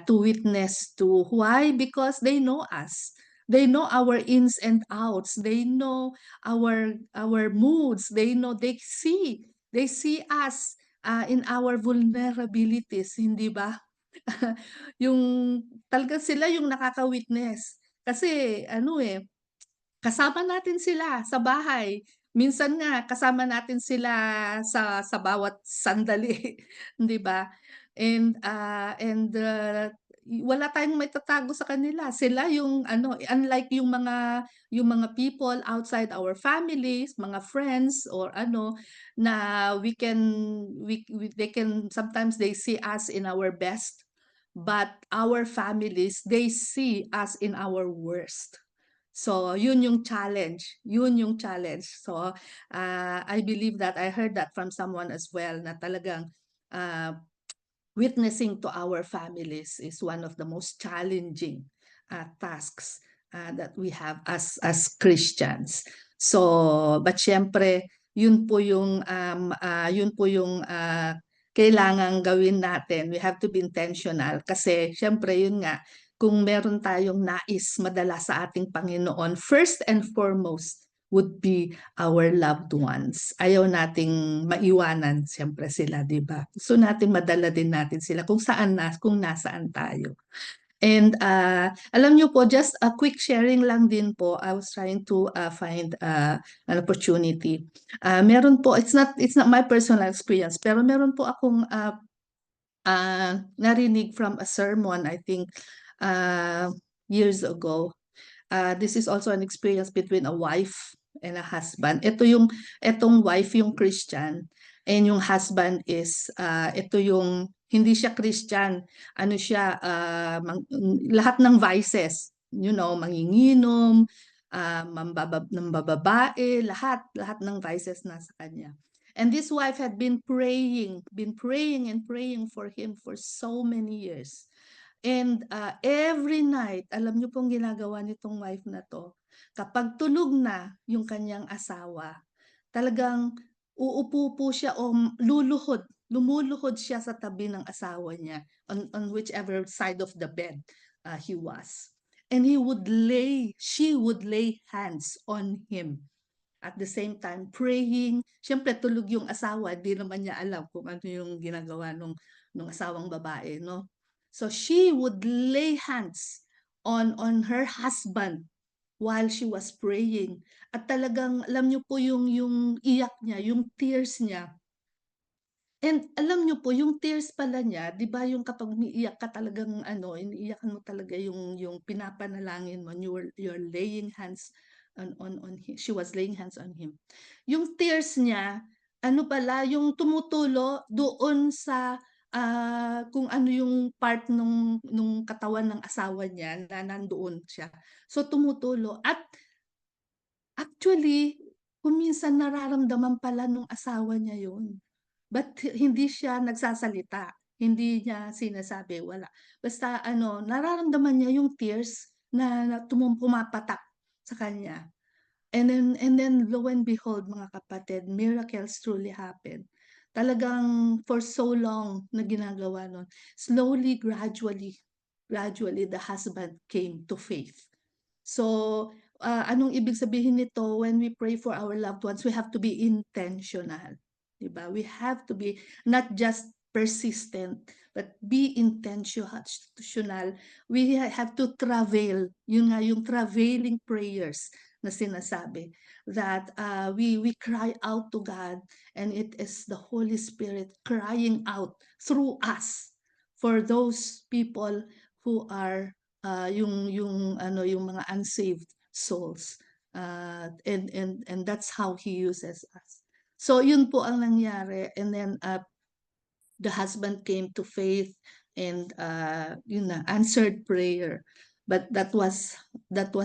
to witness to. Why? Because they know us. They know our ins and outs. They know our moods. They see us in our vulnerabilities, hindi ba? Yung talaga sila yung nakaka-witness. Kasi kasama natin sila sa bahay. Minsan nga kasama natin sila sa bawat sandali, 'di ba? And wala tayong maitatago sa kanila. Sila yung unlike yung mga people outside our families, mga friends or na they can sometimes they see us in our best, but our families, they see us in our worst. So, yun yung challenge. So, I believe that I heard that from someone as well, na talagang witnessing to our families is one of the most challenging tasks that we have as Christians. So, but syempre, yun po yung kailangang gawin natin. We have to be intentional kasi syempre yun nga, kung meron tayong nais madala sa ating Panginoon, first and foremost would be our loved ones. Ayaw nating maiwanan siyempre sila, di ba? Gusto natin madala din natin sila kung nasaan tayo. And alam nyo po, just a quick sharing lang din po, I was trying to find an opportunity. Meron po, it's not my personal experience, pero meron po akong narinig from a sermon, I think, years ago. This is also an experience between a wife and a husband. Etong wife yung Christian, and yung husband is hindi siya Christian. Siya lahat ng vices, manginginom, ng bababae, lahat ng vices nasa kanya. And this wife had been praying and praying for him for so many years. And every night, alam niyo pong ginagawa nitong wife na to, kapag tulog na yung kanyang asawa, talagang uupo po siya o lumuluhod siya sa tabi ng asawa niya on whichever side of the bed he was. And she would lay hands on him. At the same time, praying. Siyempre, tulog yung asawa. Di naman niya alam kung ano yung ginagawa nung asawang babae, no? So, she would lay hands on her husband while she was praying. At talagang, alam niyo po yung iyak niya, yung tears niya. And alam niyo po, yung tears pala niya, di ba yung kapag umiiyak ka talagang iniiyakan mo talaga yung pinapanalangin mo, you're laying hands on him. She was laying hands on him. Yung tears niya, pala, yung tumutulo doon sa kung ano yung part nung katawan ng asawa niya na nandoon siya. So tumutulo. At actually, kung minsan nararamdaman pala nung asawa niya yun. But hindi siya nagsasalita, hindi niya sinasabi, wala. Basta nararamdaman niya yung tears na pumapatak sa kanya. And then lo and behold, mga kapatid, miracles truly happen. Talagang for so long na ginagawa nun. Slowly, gradually, the husband came to faith. So, anong ibig sabihin nito? When we pray for our loved ones, we have to be intentional. Diba? We have to be not just persistent, but be intentional. We have to travail. Yun nga, yung travailing prayers na sinasabi. That we cry out to God, and it is the Holy Spirit crying out through us for those people who are yung mga unsaved souls. And that's how he uses us. So yun po ang nangyari, and then the husband came to faith and answered prayer. But that was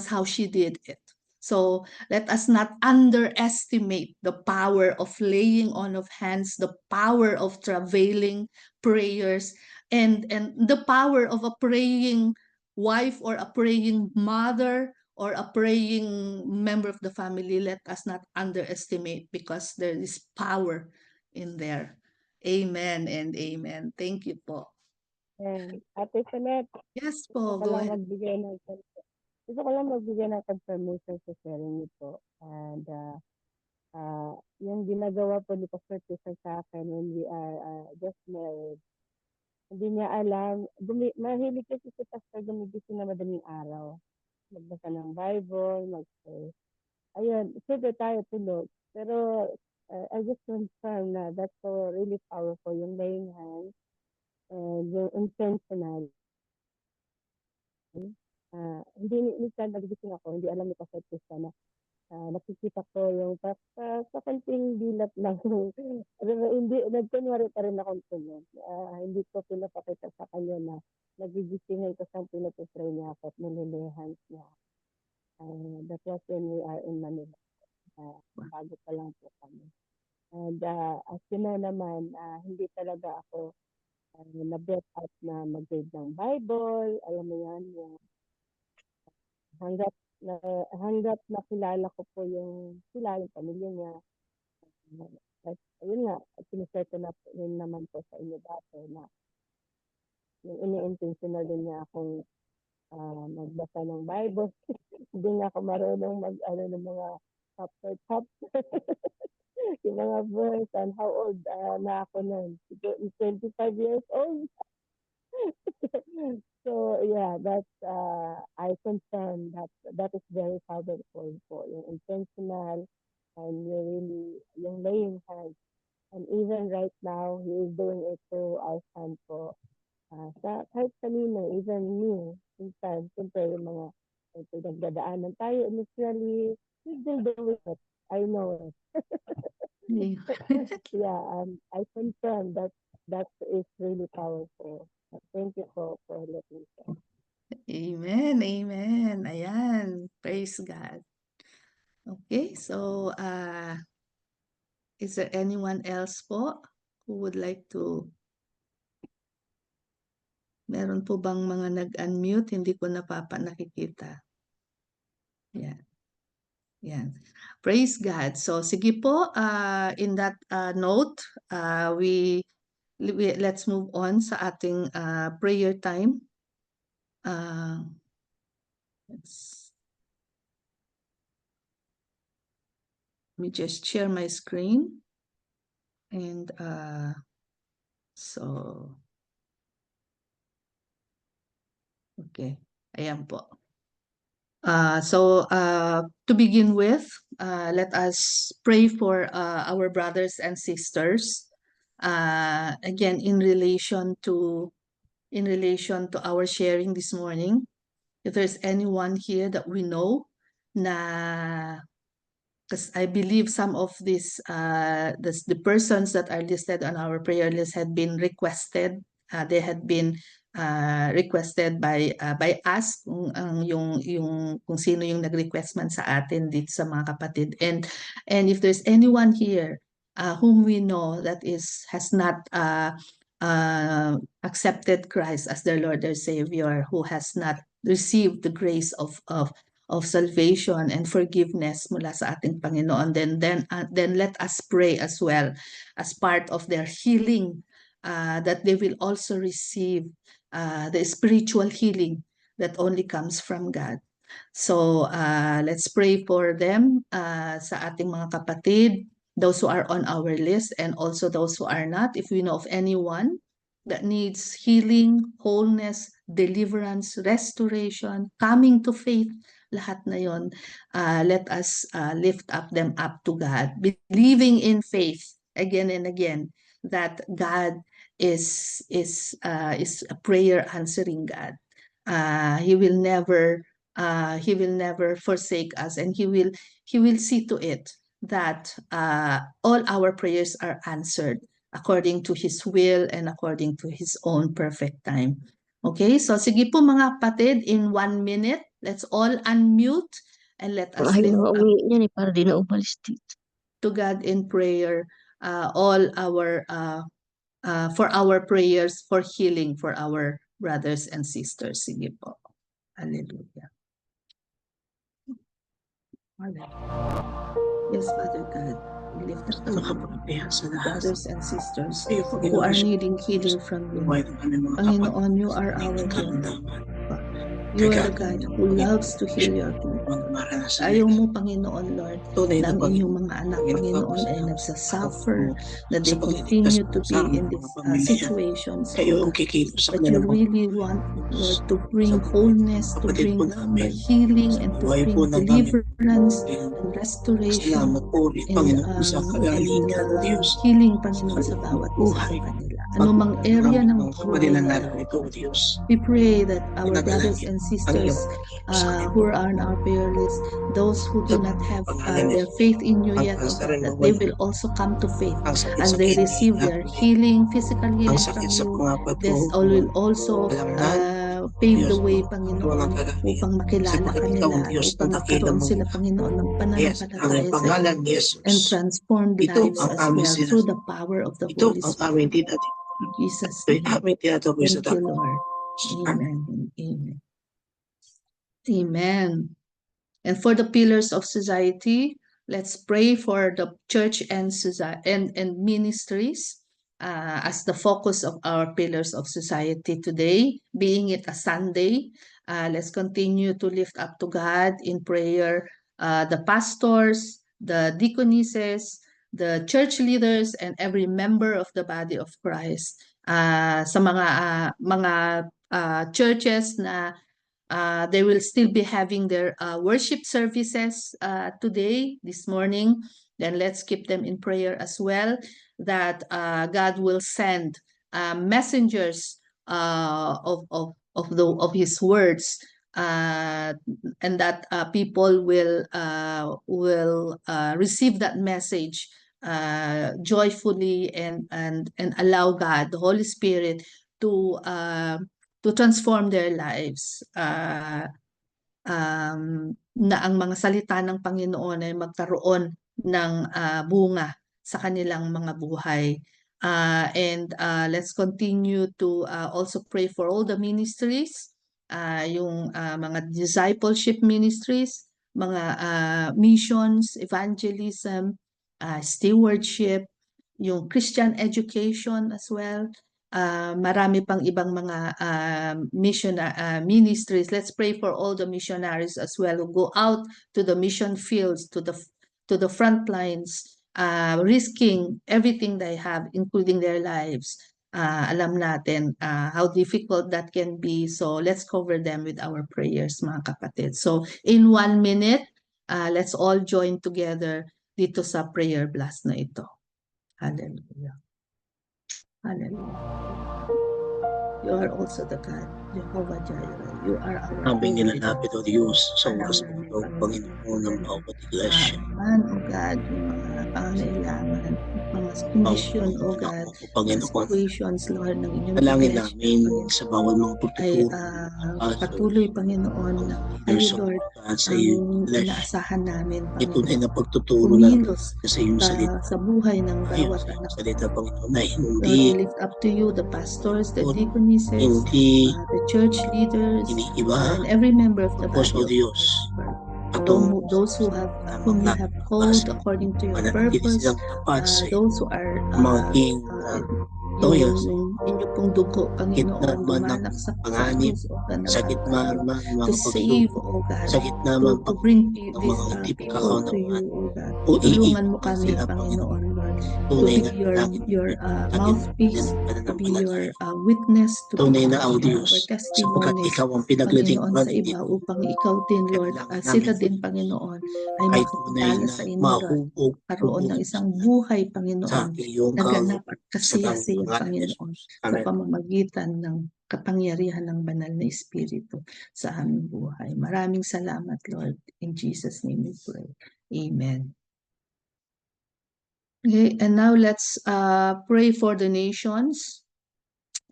how she did it. So let us not underestimate the power of laying on of hands, the power of travailing prayers, and the power of a praying wife or a praying mother or a praying member of the family. Let us not underestimate, because there is power in there. Amen and amen. Thank you po. And Ate Sanet, Yes gusto po, ko go lang ahead. magbigay ng confirmation sa sharing niyo po. And yung ginagawa po ni Pastor Tisa sa akin when we are just married, hindi niya alam, mahilig kasi si Pastor gumigising na madaling araw. Magbasa ng Bible, mag-pray. Ayun, siyempre tayo tulog. Pero I just confirm na that's so really powerful, yung laying hands and yung intentional. Hindi minsan nagigising ako, hindi alam ni Pastor Tisa na nakikita ko yung sa konting dilat lang. Hindi, nagkunwari pa rin akong tulog. Hindi ko pinapakita sa kanya na nagigising ito siyang pinapipray niya ako at nililihands niya. That was when we are in Manila. Bago pa lang po kami. And as you know naman, hindi talaga ako na-break out na mag-read ng Bible. Alam mo yan, yung hanggat nakilala ko po yung pamilya niya. At ayun nga, sinishare ko na rin naman po sa inyo dati na yung ini-intentional din niya akong magbasa ng Bible. Hindi nga ako marunong ng mga chapter. Yung mga verse, and how old na ako nun? 25 years old. So yeah, that's I confirm that is very powerful po, yung intentional and yung laying hands. And even right now, he is doing it through our son po. Kahit kanino, even me, minsan, siyempre yung mga pinagdadaanan tayo initially, he's still doing it. I know it. Yeah, I confirm that is really powerful. Thank you for letting me share. Amen, amen. Ayan, praise God. Okay, so is there anyone else po who would like to? Meron po bang mga nag-unmute? Hindi ko nakikita. Yan. Yan. Praise God. So sige po, in that note, let's move on sa ating prayer time. Let me just share my screen. And so, okay, ayan po. To begin with, let us pray for our brothers and sisters. Again, in relation to our sharing this morning, if there's anyone here that we know, because I believe some of these the persons that are listed on our prayer list had been requested. They had been requested by us kung sino yung nag-request man sa atin dito sa mga kapatid. And if there's anyone here whom we know that has not accepted Christ as their Lord, their Savior, who has not received the grace of salvation and forgiveness mula sa ating Panginoon, then let us pray as well as part of their healing, that they will also receive the spiritual healing that only comes from God. So let's pray for them, sa ating mga kapatid, those who are on our list and also those who are not. If we know of anyone that needs healing, wholeness, deliverance, restoration, coming to faith, lahat na yon, let us lift them up to God, believing in faith again and again that God is a prayer answering God. He will never forsake us, and he will see to it that all our prayers are answered according to His will and according to His own perfect time. Okay, so sige po mga kapatid, in 1 minute, let's all unmute and let us lift up para di na umalis dito. to God in prayer all our for our prayers for healing for our brothers and sisters. Sige po. Hallelujah. Yes, Father God, we lift up our brothers and sisters who are needing healing from you. Panginoon, you are our God. You are the God who loves to heal your people. Ayaw mo, Panginoon, Lord, na ang inyong mga anak, Panginoon, ay nagsasuffer, na they continue to be in these situations. But you really want, Lord, to bring wholeness, to bring healing, and to bring deliverance and restoration and healing, Panginoon, sa bawat isa sa kanila. Anumang area ng buhay nila, we pray that our brothers and sisters who are on our prayer list, those who do not have their faith in you yet, that they will also come to faith and they receive their healing, physical healing from you. This will also pave the way, Panginoon, upang makilala ka nila, upang magkaroon sila, Panginoon, ng pananampalataya sa iyo, and transform lives as well through the power of the Holy Spirit. In Jesus' name. Thank you, Lord. Amen. Amen. Amen. And for the pillars of society, let's pray for the church and ministries as the focus of our pillars of society today, being it a Sunday. Let's continue to lift up to God in prayer the pastors, the deaconesses, the church leaders, and every member of the body of Christ. Sa mga churches na they will still be having their worship services today, this morning, then let's keep them in prayer as well, that God will send messengers of His words, and that people will receive that message joyfully and allow God, the Holy Spirit, to transform their lives. na ang mga salita ng Panginoon ay magkaroon ng bunga sa kanilang mga buhay. Let's continue to also pray for all the ministries, yung mga discipleship ministries, mga missions, evangelism, stewardship, yung Christian education as well. Marami pang ibang mga ministries. Let's pray for all the missionaries as well who go out to the mission fields, to the front lines, risking everything they have, including their lives. Alam natin how difficult that can be. So let's cover them with our prayers, mga kapatid. So in 1 minute, let's all join together dito sa prayer blast na ito. Hallelujah. Hallelujah. You are also the God, Jehovah Jireh. You are our Aming provider. nilalapit, O Diyos, sa Alam oras namin, ng Panginoon ng bawat iglesia. Man, O God, yung mga pangailangan, mga kondisyon, O God, O Panginoon, situations, Lord, ng inyong dalangin iglesia, namin sa bawat mga ay pagtuturo, patuloy, Panginoon, na kayo, Lord, sa iyong ang iglesia. inaasahan namin, Itunay na Panginoon, pagtuturo natin kumilos sa iyong salita. sa buhay ng Ayon bawat sa iyong anak. salita, Panginoon, na Lord, hindi we lift up to you the pastors, the deaconesses, the church leaders, iniiba. and every member of the Tapos, body O of Diyos, Christ. Those whom you have called according to your purpose, silang tapat sa those who are maging loyal sa yung inyo pong dugo, gitna Panginoon, man ng dumanak sa panganib, krus, O God, sa gitna man ng to mga save, pagsubok, O God, sa gitna man to bring ng these mga hindi people to pagkakaunawaan, you, O God. o Tulungan mo iiwan kami, sila, Panginoon, Lord, to tunay be na your natin mouthpiece, to be your witness, to tunay be na, O Diyos, our sapagkat testimonies, ikaw ang Panginoon, pinaglilingkuran sa hindi iba, upang ikaw din, Lord, sila din, Panginoon, ay kahit tunay makapagpala na sa inyo, Lord, mahubog karoon ng isang buhay, sa Panginoon, iyong naganap at sa kasiyasiya, pangalan ni Panginoon, Jesus. sa Amen. pamamagitan ng kapangyarihan ng banal na Espiritu sa aming buhay. Maraming salamat, Lord. In Jesus' name we pray. Amen. Okay, and now let's pray for the nations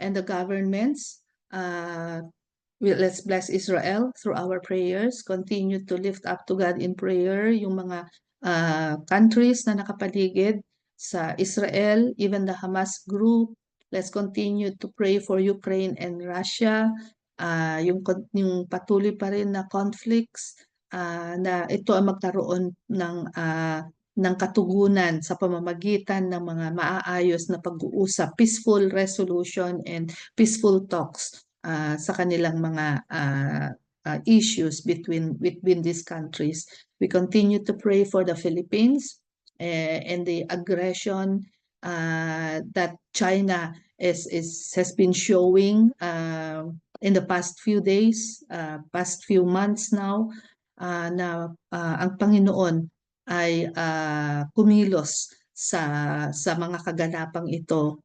and the governments. Let's bless Israel through our prayers. Continue to lift up to God in prayer yung mga countries na nakapaligid sa Israel, even the Hamas group. Let's continue to pray for Ukraine and Russia. Yung patuloy pa rin na conflicts na ito ang magkaroon ng katugunan sa pamamagitan ng mga maaayos na pag-uusap, peaceful resolution and peaceful talks sa kanilang mga issues between these countries. We continue to pray for the Philippines and the aggression that China has been showing in the past few days, past few months now, na ang Panginoon ay kumilos sa mga kaganapang ito,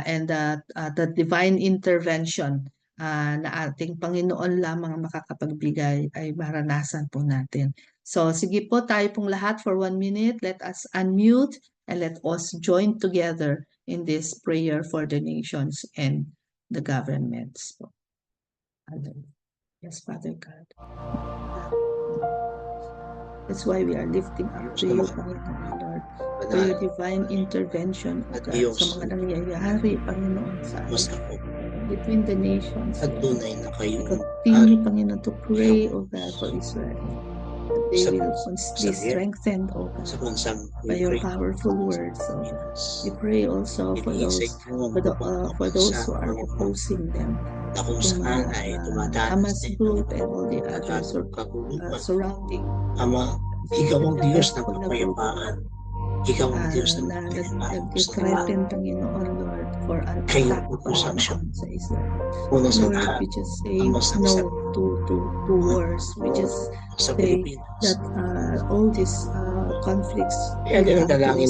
and the divine intervention na ating Panginoon lamang makakapagbigay ay maranasan po natin. So sige po, tayo pong lahat for 1 minute, let us unmute and let us join together in this prayer for the nations and the governments. Yes, Father God. That's why we are lifting up to you, Panginoon, Lord, for your divine intervention, O God, sa mga nangyayari, Panginoon, sa between the nations. Continue, Panginoon, to pray, O God, for Israel. That they will be strengthened, O God, by your powerful words, O God. We pray also for those who are opposing them, yung mga Hamas group and all the others surrounding. Ama, ikaw ang Diyos ng kapayapaan. Ikaw ang Diyos ng nag-threaten, Panginoon, Lord, for an attack sa Israel. Una sa Lord, lahat, we just say no to wars. We just say that all these conflicts will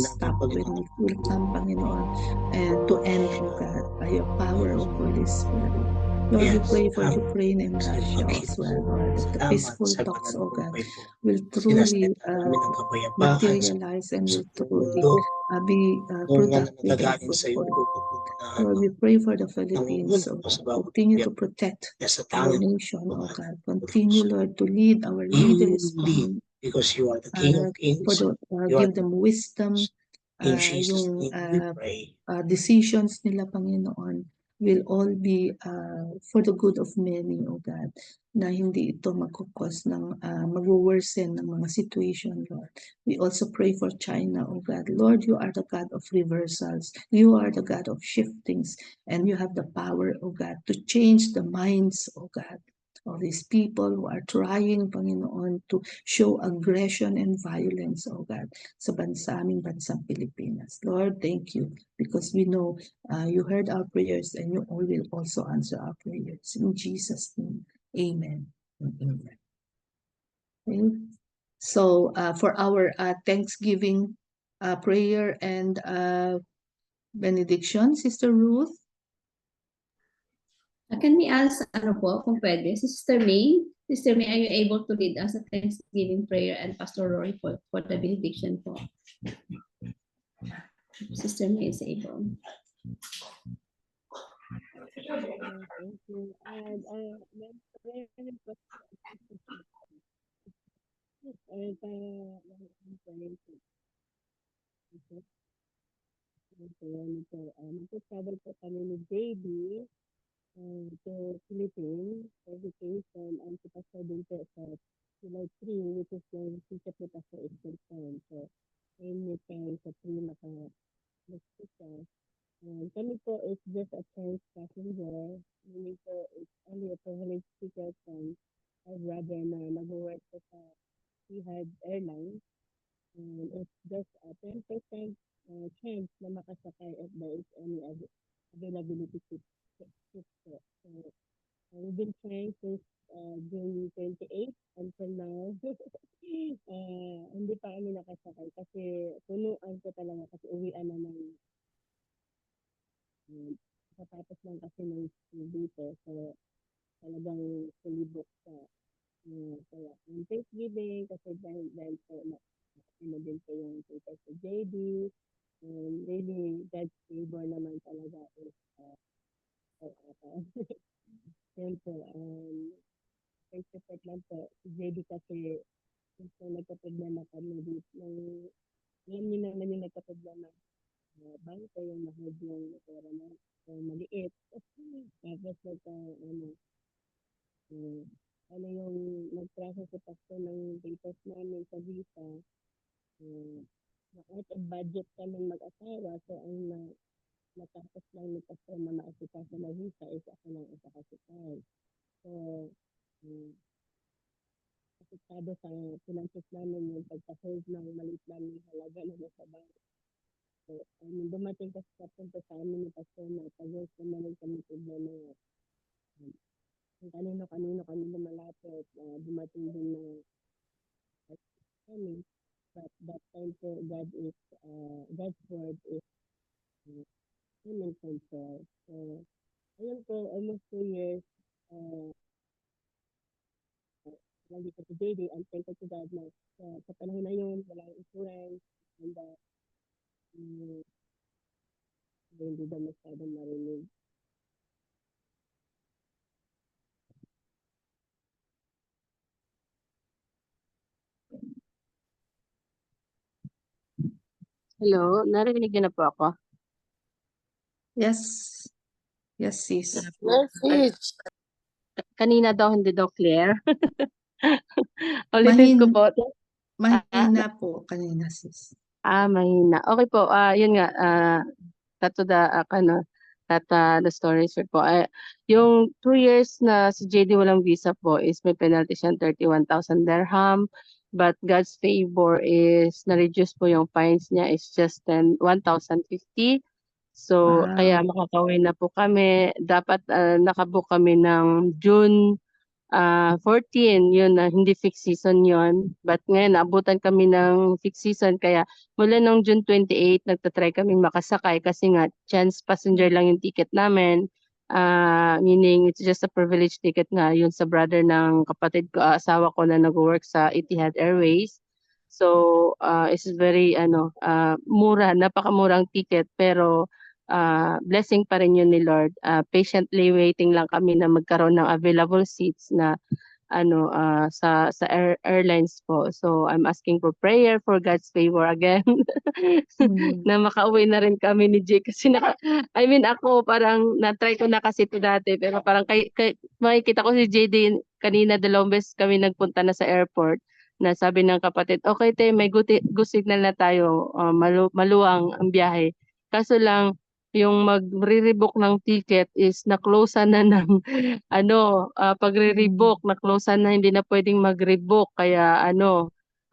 stop when it will come, Panginoon, and to end, O God, by your power of Holy Spirit. Lord, we Yes, pray for habang Ukraine and sila Russia makita as well, Lord, that the salamat peaceful sa talks, banal oh mong God, buhay po. will truly Sinaseta namin ang kapayapaan sa materialize and will truly mundo. be Tungan na productive and nagagaling sa iyo fruitful. po kung na Lord, we pray for the Philippines, nangunguna oh po sa God. bawat Continue to gobyerno protect na sa our tanging nation, oh pagmamahal God. ng Continue, puso. Lord, to lead. Our You leader is lead coming. because you are the King of Kings. You are Give them wisdom, in Jesus' yung name we pray. decisions nila, Panginoon, will all be for the good of many, O God, na hindi ito magkukos ng mag-worsen ng mga situation, Lord. We also pray for China, O God. Lord, you are the God of reversals. You are the God of shiftings, and you have the power, O God, to change the minds, O God, of these people who are trying, Panginoon, to show aggression and violence, O God, sa aming bansang Pilipinas. Lord, thank you, because we know you heard our prayers and you will also answer our prayers. In Jesus' name, amen and amen. Okay. So for our Thanksgiving prayer and benediction, Sister Ruth. Can we ask, kung pwede, Sister May? Sister May, are you able to lead us a Thanksgiving prayer and Pastor Rory for the benediction po? Sister May is able. Thank you. And travel po kami ni JB to Philippines for vacation and si Pastor din po sa July 3, which is yung teacher po Pastor is concerned. So, ayun tayo sa 3 naka-nagpita. Kami po is just a church passenger. Meaning po it's only a privilege ticket from our brother na nag-work po sa Etihad Airlines. It's just a 10% chance na makasakay if there is any availability seat po. So, we've been trying since June 28 until now. Hindi pa kami nakasakay kasi punuan ko talaga kasi uwian na ng katapos lang kasi ng school dito. So, talagang fully booked sa kaya ang Thanksgiving kasi dahil po din po yung paper sa JD. Really, God's favor naman talaga is Yan po, first support lang po, si JD kasi gusto nagka-problema kami dito. Alam niyo naman yung nagka-problema bangko, yung mahod yung pera na maliit. Tapos yung nag-process sa Pastor ng papers namin sa visa, out of budget kami mag-asawa, so ang natapos lang ni Pastor na maasikaso na visa is ako lang asakasipay. So, asikado sa finances namin yung pagpa-hold ng maliit namin halaga na nasa bangko. So, dumating kasi sa punto sa amin ni Pastor na pag-work naman kami problema nga. Kung kanino kami lumalapit, dumating din na kami. But that time po, God's word is human control. So, ayun po, almost 2 years, nandito si JD, and thank you to God na sa panahon na yun, walang insurance, and hindi daw masyadong marinig. Hello, narinig niyo na po ako? Yes. Yes, sis. Yes. Kanina daw, hindi daw clear. Ulitin ko po. Mahina po kanina, sis. Mahina. Okay po, yun nga, the story short po. Yung 2 years na si JD walang visa po is may penalty siyang 31,000 dirham. But God's favor is na-reduce po yung fines niya is just 1,050. So, Wow. kaya makakauwi na po kami. Dapat nakabook kami ng June 14, yun na hindi fixed season yun. But ngayon, naabutan kami ng fixed season. Kaya mula nung June 28, nagtatry kami makasakay kasi nga chance passenger lang yung ticket namin. Meaning it's just a privilege ticket nga yun sa brother ng kapatid ko, asawa ko na nag-work sa Etihad Airways. So it's very mura, napakamurang ticket pero blessing pa rin yun ni Lord. Patiently waiting lang kami na magkaroon ng available seats na sa airlines po. So I'm asking for prayer for God's favor again na makauwi na rin kami ni Jay kasi ako parang na-try ko na kasi ito dati pero parang makikita ko si Jay din kanina, dalawang beses kami nagpunta na sa airport na sabi ng kapatid, okay te, may good signal na tayo, maluwang ang biyahe. Kaso lang, yung magre-rebook ng ticket is na-closean na ng pagre-rebook, na-closean na, hindi na pwedeng mag-rebook. Kaya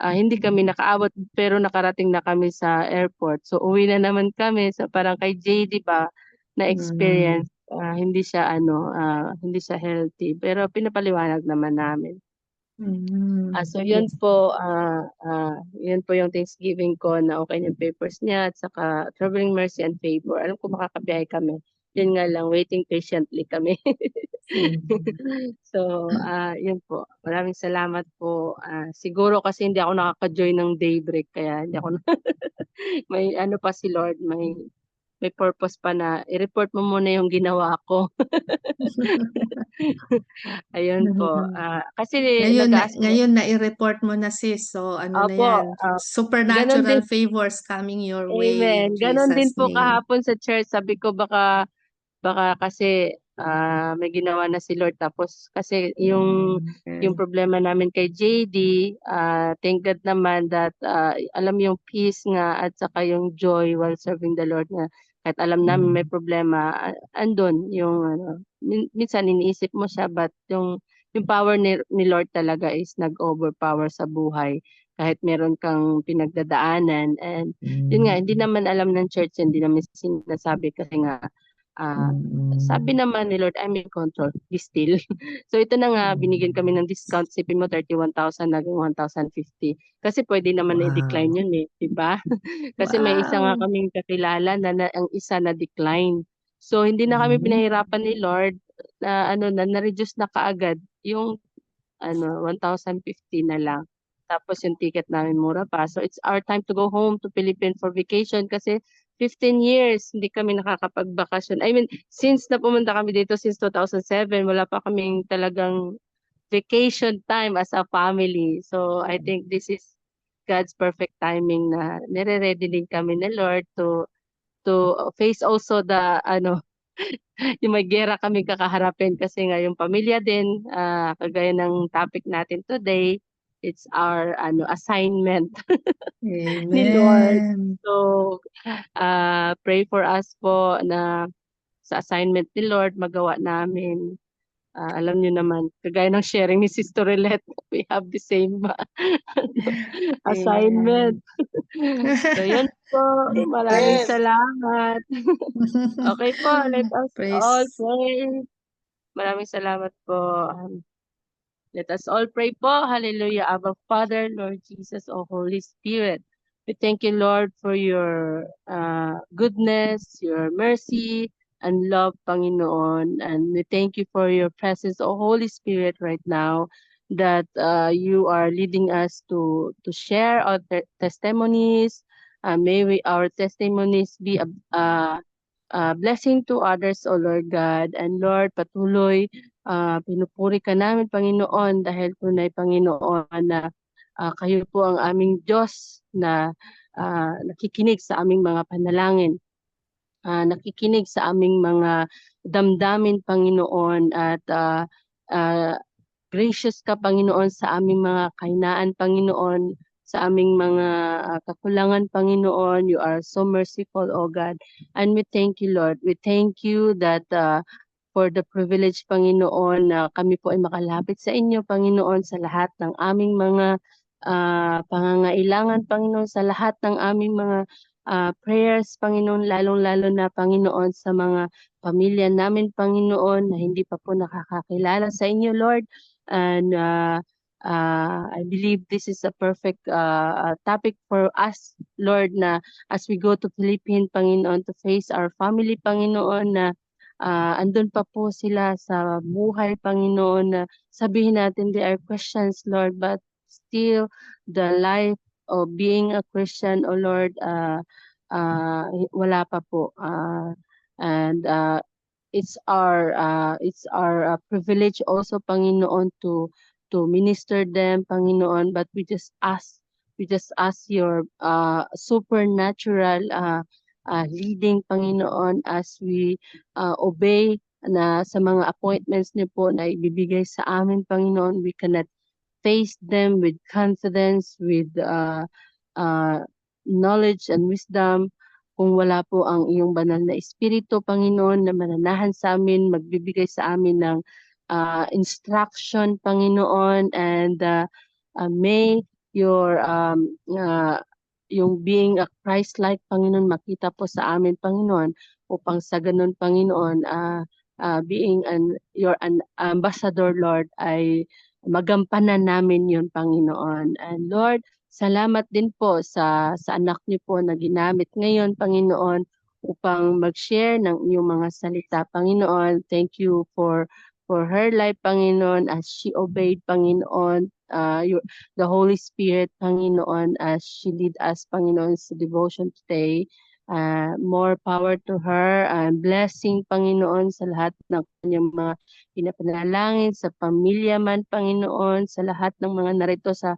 hindi kami nakaabot pero nakarating na kami sa airport. So uwi na naman kami. So parang kay Jay, di ba, na experience, hindi siya hindi siya healthy. Pero pinapaliwanag naman namin. So yun po yung Thanksgiving ko na okay yung papers niya at saka traveling mercy and favor. Alam ko makakabiyahe kami. Yun nga lang, waiting patiently kami. So yun po. Maraming salamat po. Siguro kasi hindi ako nakaka-join ng daybreak kaya hindi ako may pa si Lord, may purpose pa na i-report mo muna yung ginawa ko. Ayun po. Kasi Ngayon na i-report mo na sis. So ano na Opo, yan? ganon Supernatural din. favors coming your way Amen. in Ganon din Jesus' po name. kahapon sa church. Sabi ko baka kasi may ginawa na si Lord. Tapos kasi yung problema namin kay JD, thank God naman that alam yung peace nga at saka yung joy while serving the Lord nga. Kahit alam namin may problema, andun yung minsan iniisip mo siya but yung power ni Lord talaga is nag-overpower sa buhay kahit meron kang pinagdadaanan. And yun nga, hindi naman alam ng church, hindi naman sinasabi kasi nga sabi naman ni Lord, I'm in control, be still. So ito na nga, binigyan kami ng discount. Sipin mo, 31,000 naging 1,050. Kasi pwede naman i-decline yun di ba? Kasi may isa nga kaming kakilala na ang isa na decline. So hindi na kami pinahirapan ni Lord na na-reduce na kaagad yung 1,050 na lang. Tapos yung ticket namin mura pa. So it's our time to go home to Philippines for vacation kasi 15 years hindi kami nakakapagbakasyon. I mean, since na pumunta kami dito since 2007, wala pa kaming talagang vacation time as a family. So I think this is God's perfect timing na nire-ready din kami ni Lord to face also the yung may gera kami kakaharapin kasi nga yung pamilya din, kagaya ng topic natin today, it's our assignment ni Lord. Amen. So pray for us po na sa assignment ni Lord magawa namin. Alam niyo naman, kagaya ng sharing ni Sister Relette, we have the same assignment. So yun po, maraming Yes. salamat. Okay po, let us all Praise. pray. Maraming salamat po. Let us all pray po. Hallelujah. Abba Father, Lord Jesus, O Holy Spirit. We thank you, Lord, for your goodness, your mercy, and love, Panginoon. And we thank you for your presence, O Holy Spirit, right now, that you are leading us to share our testimonies. May our testimonies be a blessing to others, O Lord God. And Lord, patuloy, pinupuri ka namin, Panginoon, dahil tunay, Panginoon, na kayo po ang aming Diyos na nakikinig sa aming mga panalangin, nakikinig sa aming mga damdamin, Panginoon, at gracious ka, Panginoon, sa aming mga kahinaan, Panginoon, sa aming mga kakulangan, Panginoon. You are so merciful, O God. And we thank you, Lord. We thank you that for the privilege, Panginoon, na kami po ay makalapit sa inyo, Panginoon, sa lahat ng aming mga pangangailangan, Panginoon, sa lahat ng aming mga prayers, Panginoon, lalong-lalo na, Panginoon, sa mga pamilya namin, Panginoon, na hindi pa po nakakakilala sa inyo, Lord. And I believe this is a perfect topic for us, Lord, na as we go to Philippines, Panginoon, to face our family, Panginoon, na andun pa po sila sa buhay, Panginoon, na sabihin natin they are Christians, Lord, but still the life of being a Christian, O Lord, wala pa po. And it's our privilege also, Panginoon, to minister them, Panginoon, but we just ask your supernatural leading, Panginoon, as we obey na sa mga appointments niyo po na ibibigay sa amin, Panginoon. We cannot face them with confidence, with knowledge and wisdom, kung wala po ang iyong banal na Espiritu, Panginoon, na mananahan sa amin, magbibigay sa amin ng instruction, Panginoon, and may your yung being a Christ-like, Panginoon, makita po sa amin, Panginoon, upang sa ganun, Panginoon, being your ambassador, Lord, ay magampanan namin yun, Panginoon. And Lord, salamat din po sa anak niyo po na ginamit ngayon, Panginoon, upang mag-share ng iyong mga salita, Panginoon. Thank you for her life, Panginoon, as she obeyed, Panginoon, the Holy Spirit, Panginoon, as she lead us, Panginoon, sa devotion today. More power to her, and blessing, Panginoon, sa lahat ng kanyang mga pinapanalangin, sa pamilya man, Panginoon, sa lahat ng mga narito sa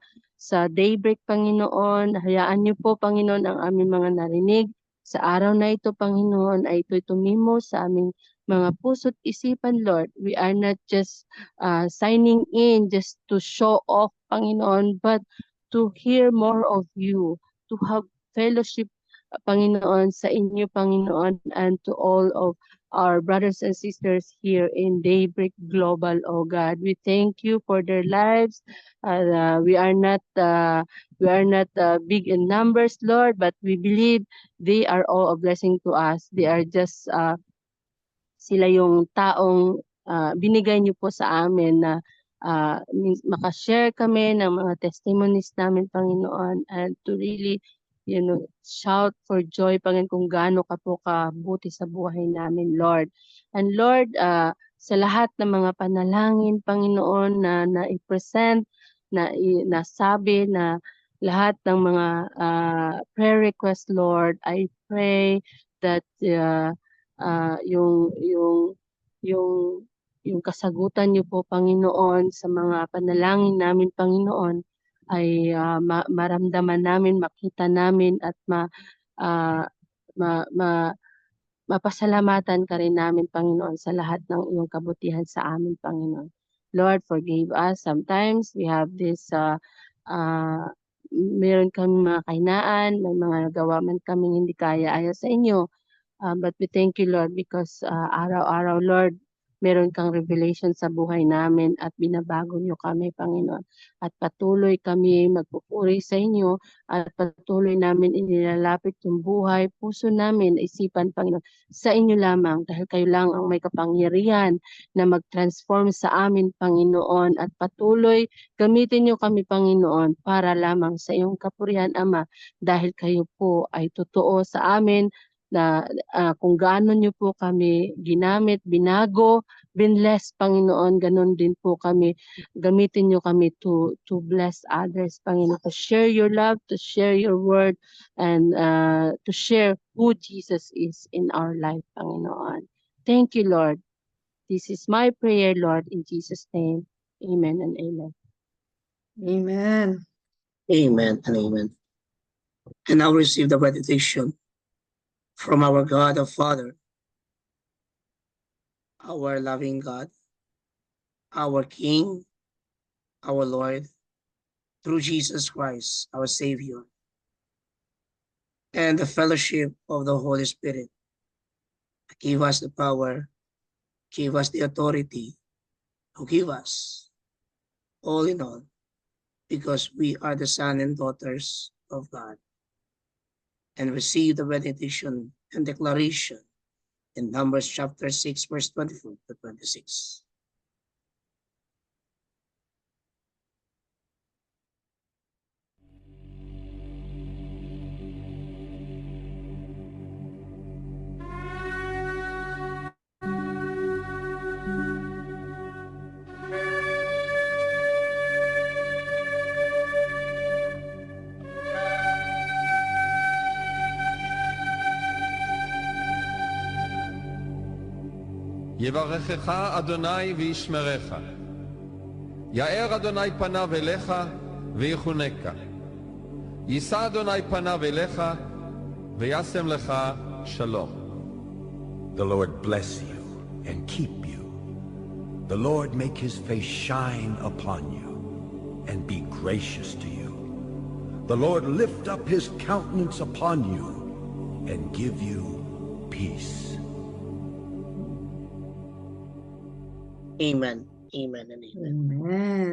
daybreak, Panginoon. Hayaan niyo po, Panginoon, ang aming mga narinig sa araw na ito, Panginoon, ay ito'y tumimo sa aming mga puso't isipan, Lord. We are not just signing in just to show off, Panginoon, but to hear more of you, to have fellowship, Panginoon, sa inyo, Panginoon, and to all of our brothers and sisters here in Daybreak Global, oh God. We thank you for their lives. We are not big in numbers, Lord, but we believe they are all a blessing to us. They are just sila yung taong binigay niyo po sa amin na makashare kami ng mga testimonies namin, Panginoon, and to really, shout for joy, Panginoon, kung gaano ka po kabuti sa buhay namin, Lord. And Lord, sa lahat ng mga panalangin, Panginoon, na i-present, na nasabi, na lahat ng mga prayer request, Lord, I pray that yung kasagutan niyo po, Panginoon, sa mga panalangin namin, Panginoon, ay maramdaman namin, makita namin, at mapasalamatan ka rin namin, Panginoon, sa lahat ng iyong kabutihan sa amin, Panginoon. Lord, forgive us. Sometimes we have this, meron kami mga kahinaan, may mga nagawa man kaming hindi kaya ayon sa inyo. But we thank you, Lord, because araw-araw, Lord, meron kang revelation sa buhay namin at binabago niyo kami, Panginoon. At patuloy kami magpupuri sa inyo at patuloy namin inilalapit yung buhay, puso namin, isipan, Panginoon, sa inyo lamang dahil kayo lang ang may kapangyarihan na mag-transform sa amin, Panginoon. At patuloy gamitin niyo kami, Panginoon, para lamang sa iyong kapurihan, Ama, dahil kayo po ay totoo sa amin, na kung gaano niyo po kami ginamit, binago, binless, Panginoon, ganun din po kami. Gamitin niyo kami to bless others, Panginoon, to share your love, to share your word, and to share who Jesus is in our life, Panginoon. Thank you, Lord. This is my prayer, Lord, in Jesus' name. Amen and amen. Amen. Amen and amen. And now receive the benediction from our God, the Father, our loving God, our King, our Lord, through Jesus Christ, our Savior, and the fellowship of the Holy Spirit. Give us the power, give us the authority to give us all in all, because we are the sons and daughters of God. And receive the benediction and declaration in Numbers chapter 6, verse 24 to 26. יברכך אדוני וישמרך. יאר אדוני פניו אליך ויחונקה. יישא אדוני פניו אליך וישם לך שלום. The Lord bless you and keep you. The Lord make his face shine upon you and be gracious to you. The Lord lift up his countenance upon you and give you peace. Amen. Amen and amen. Amen.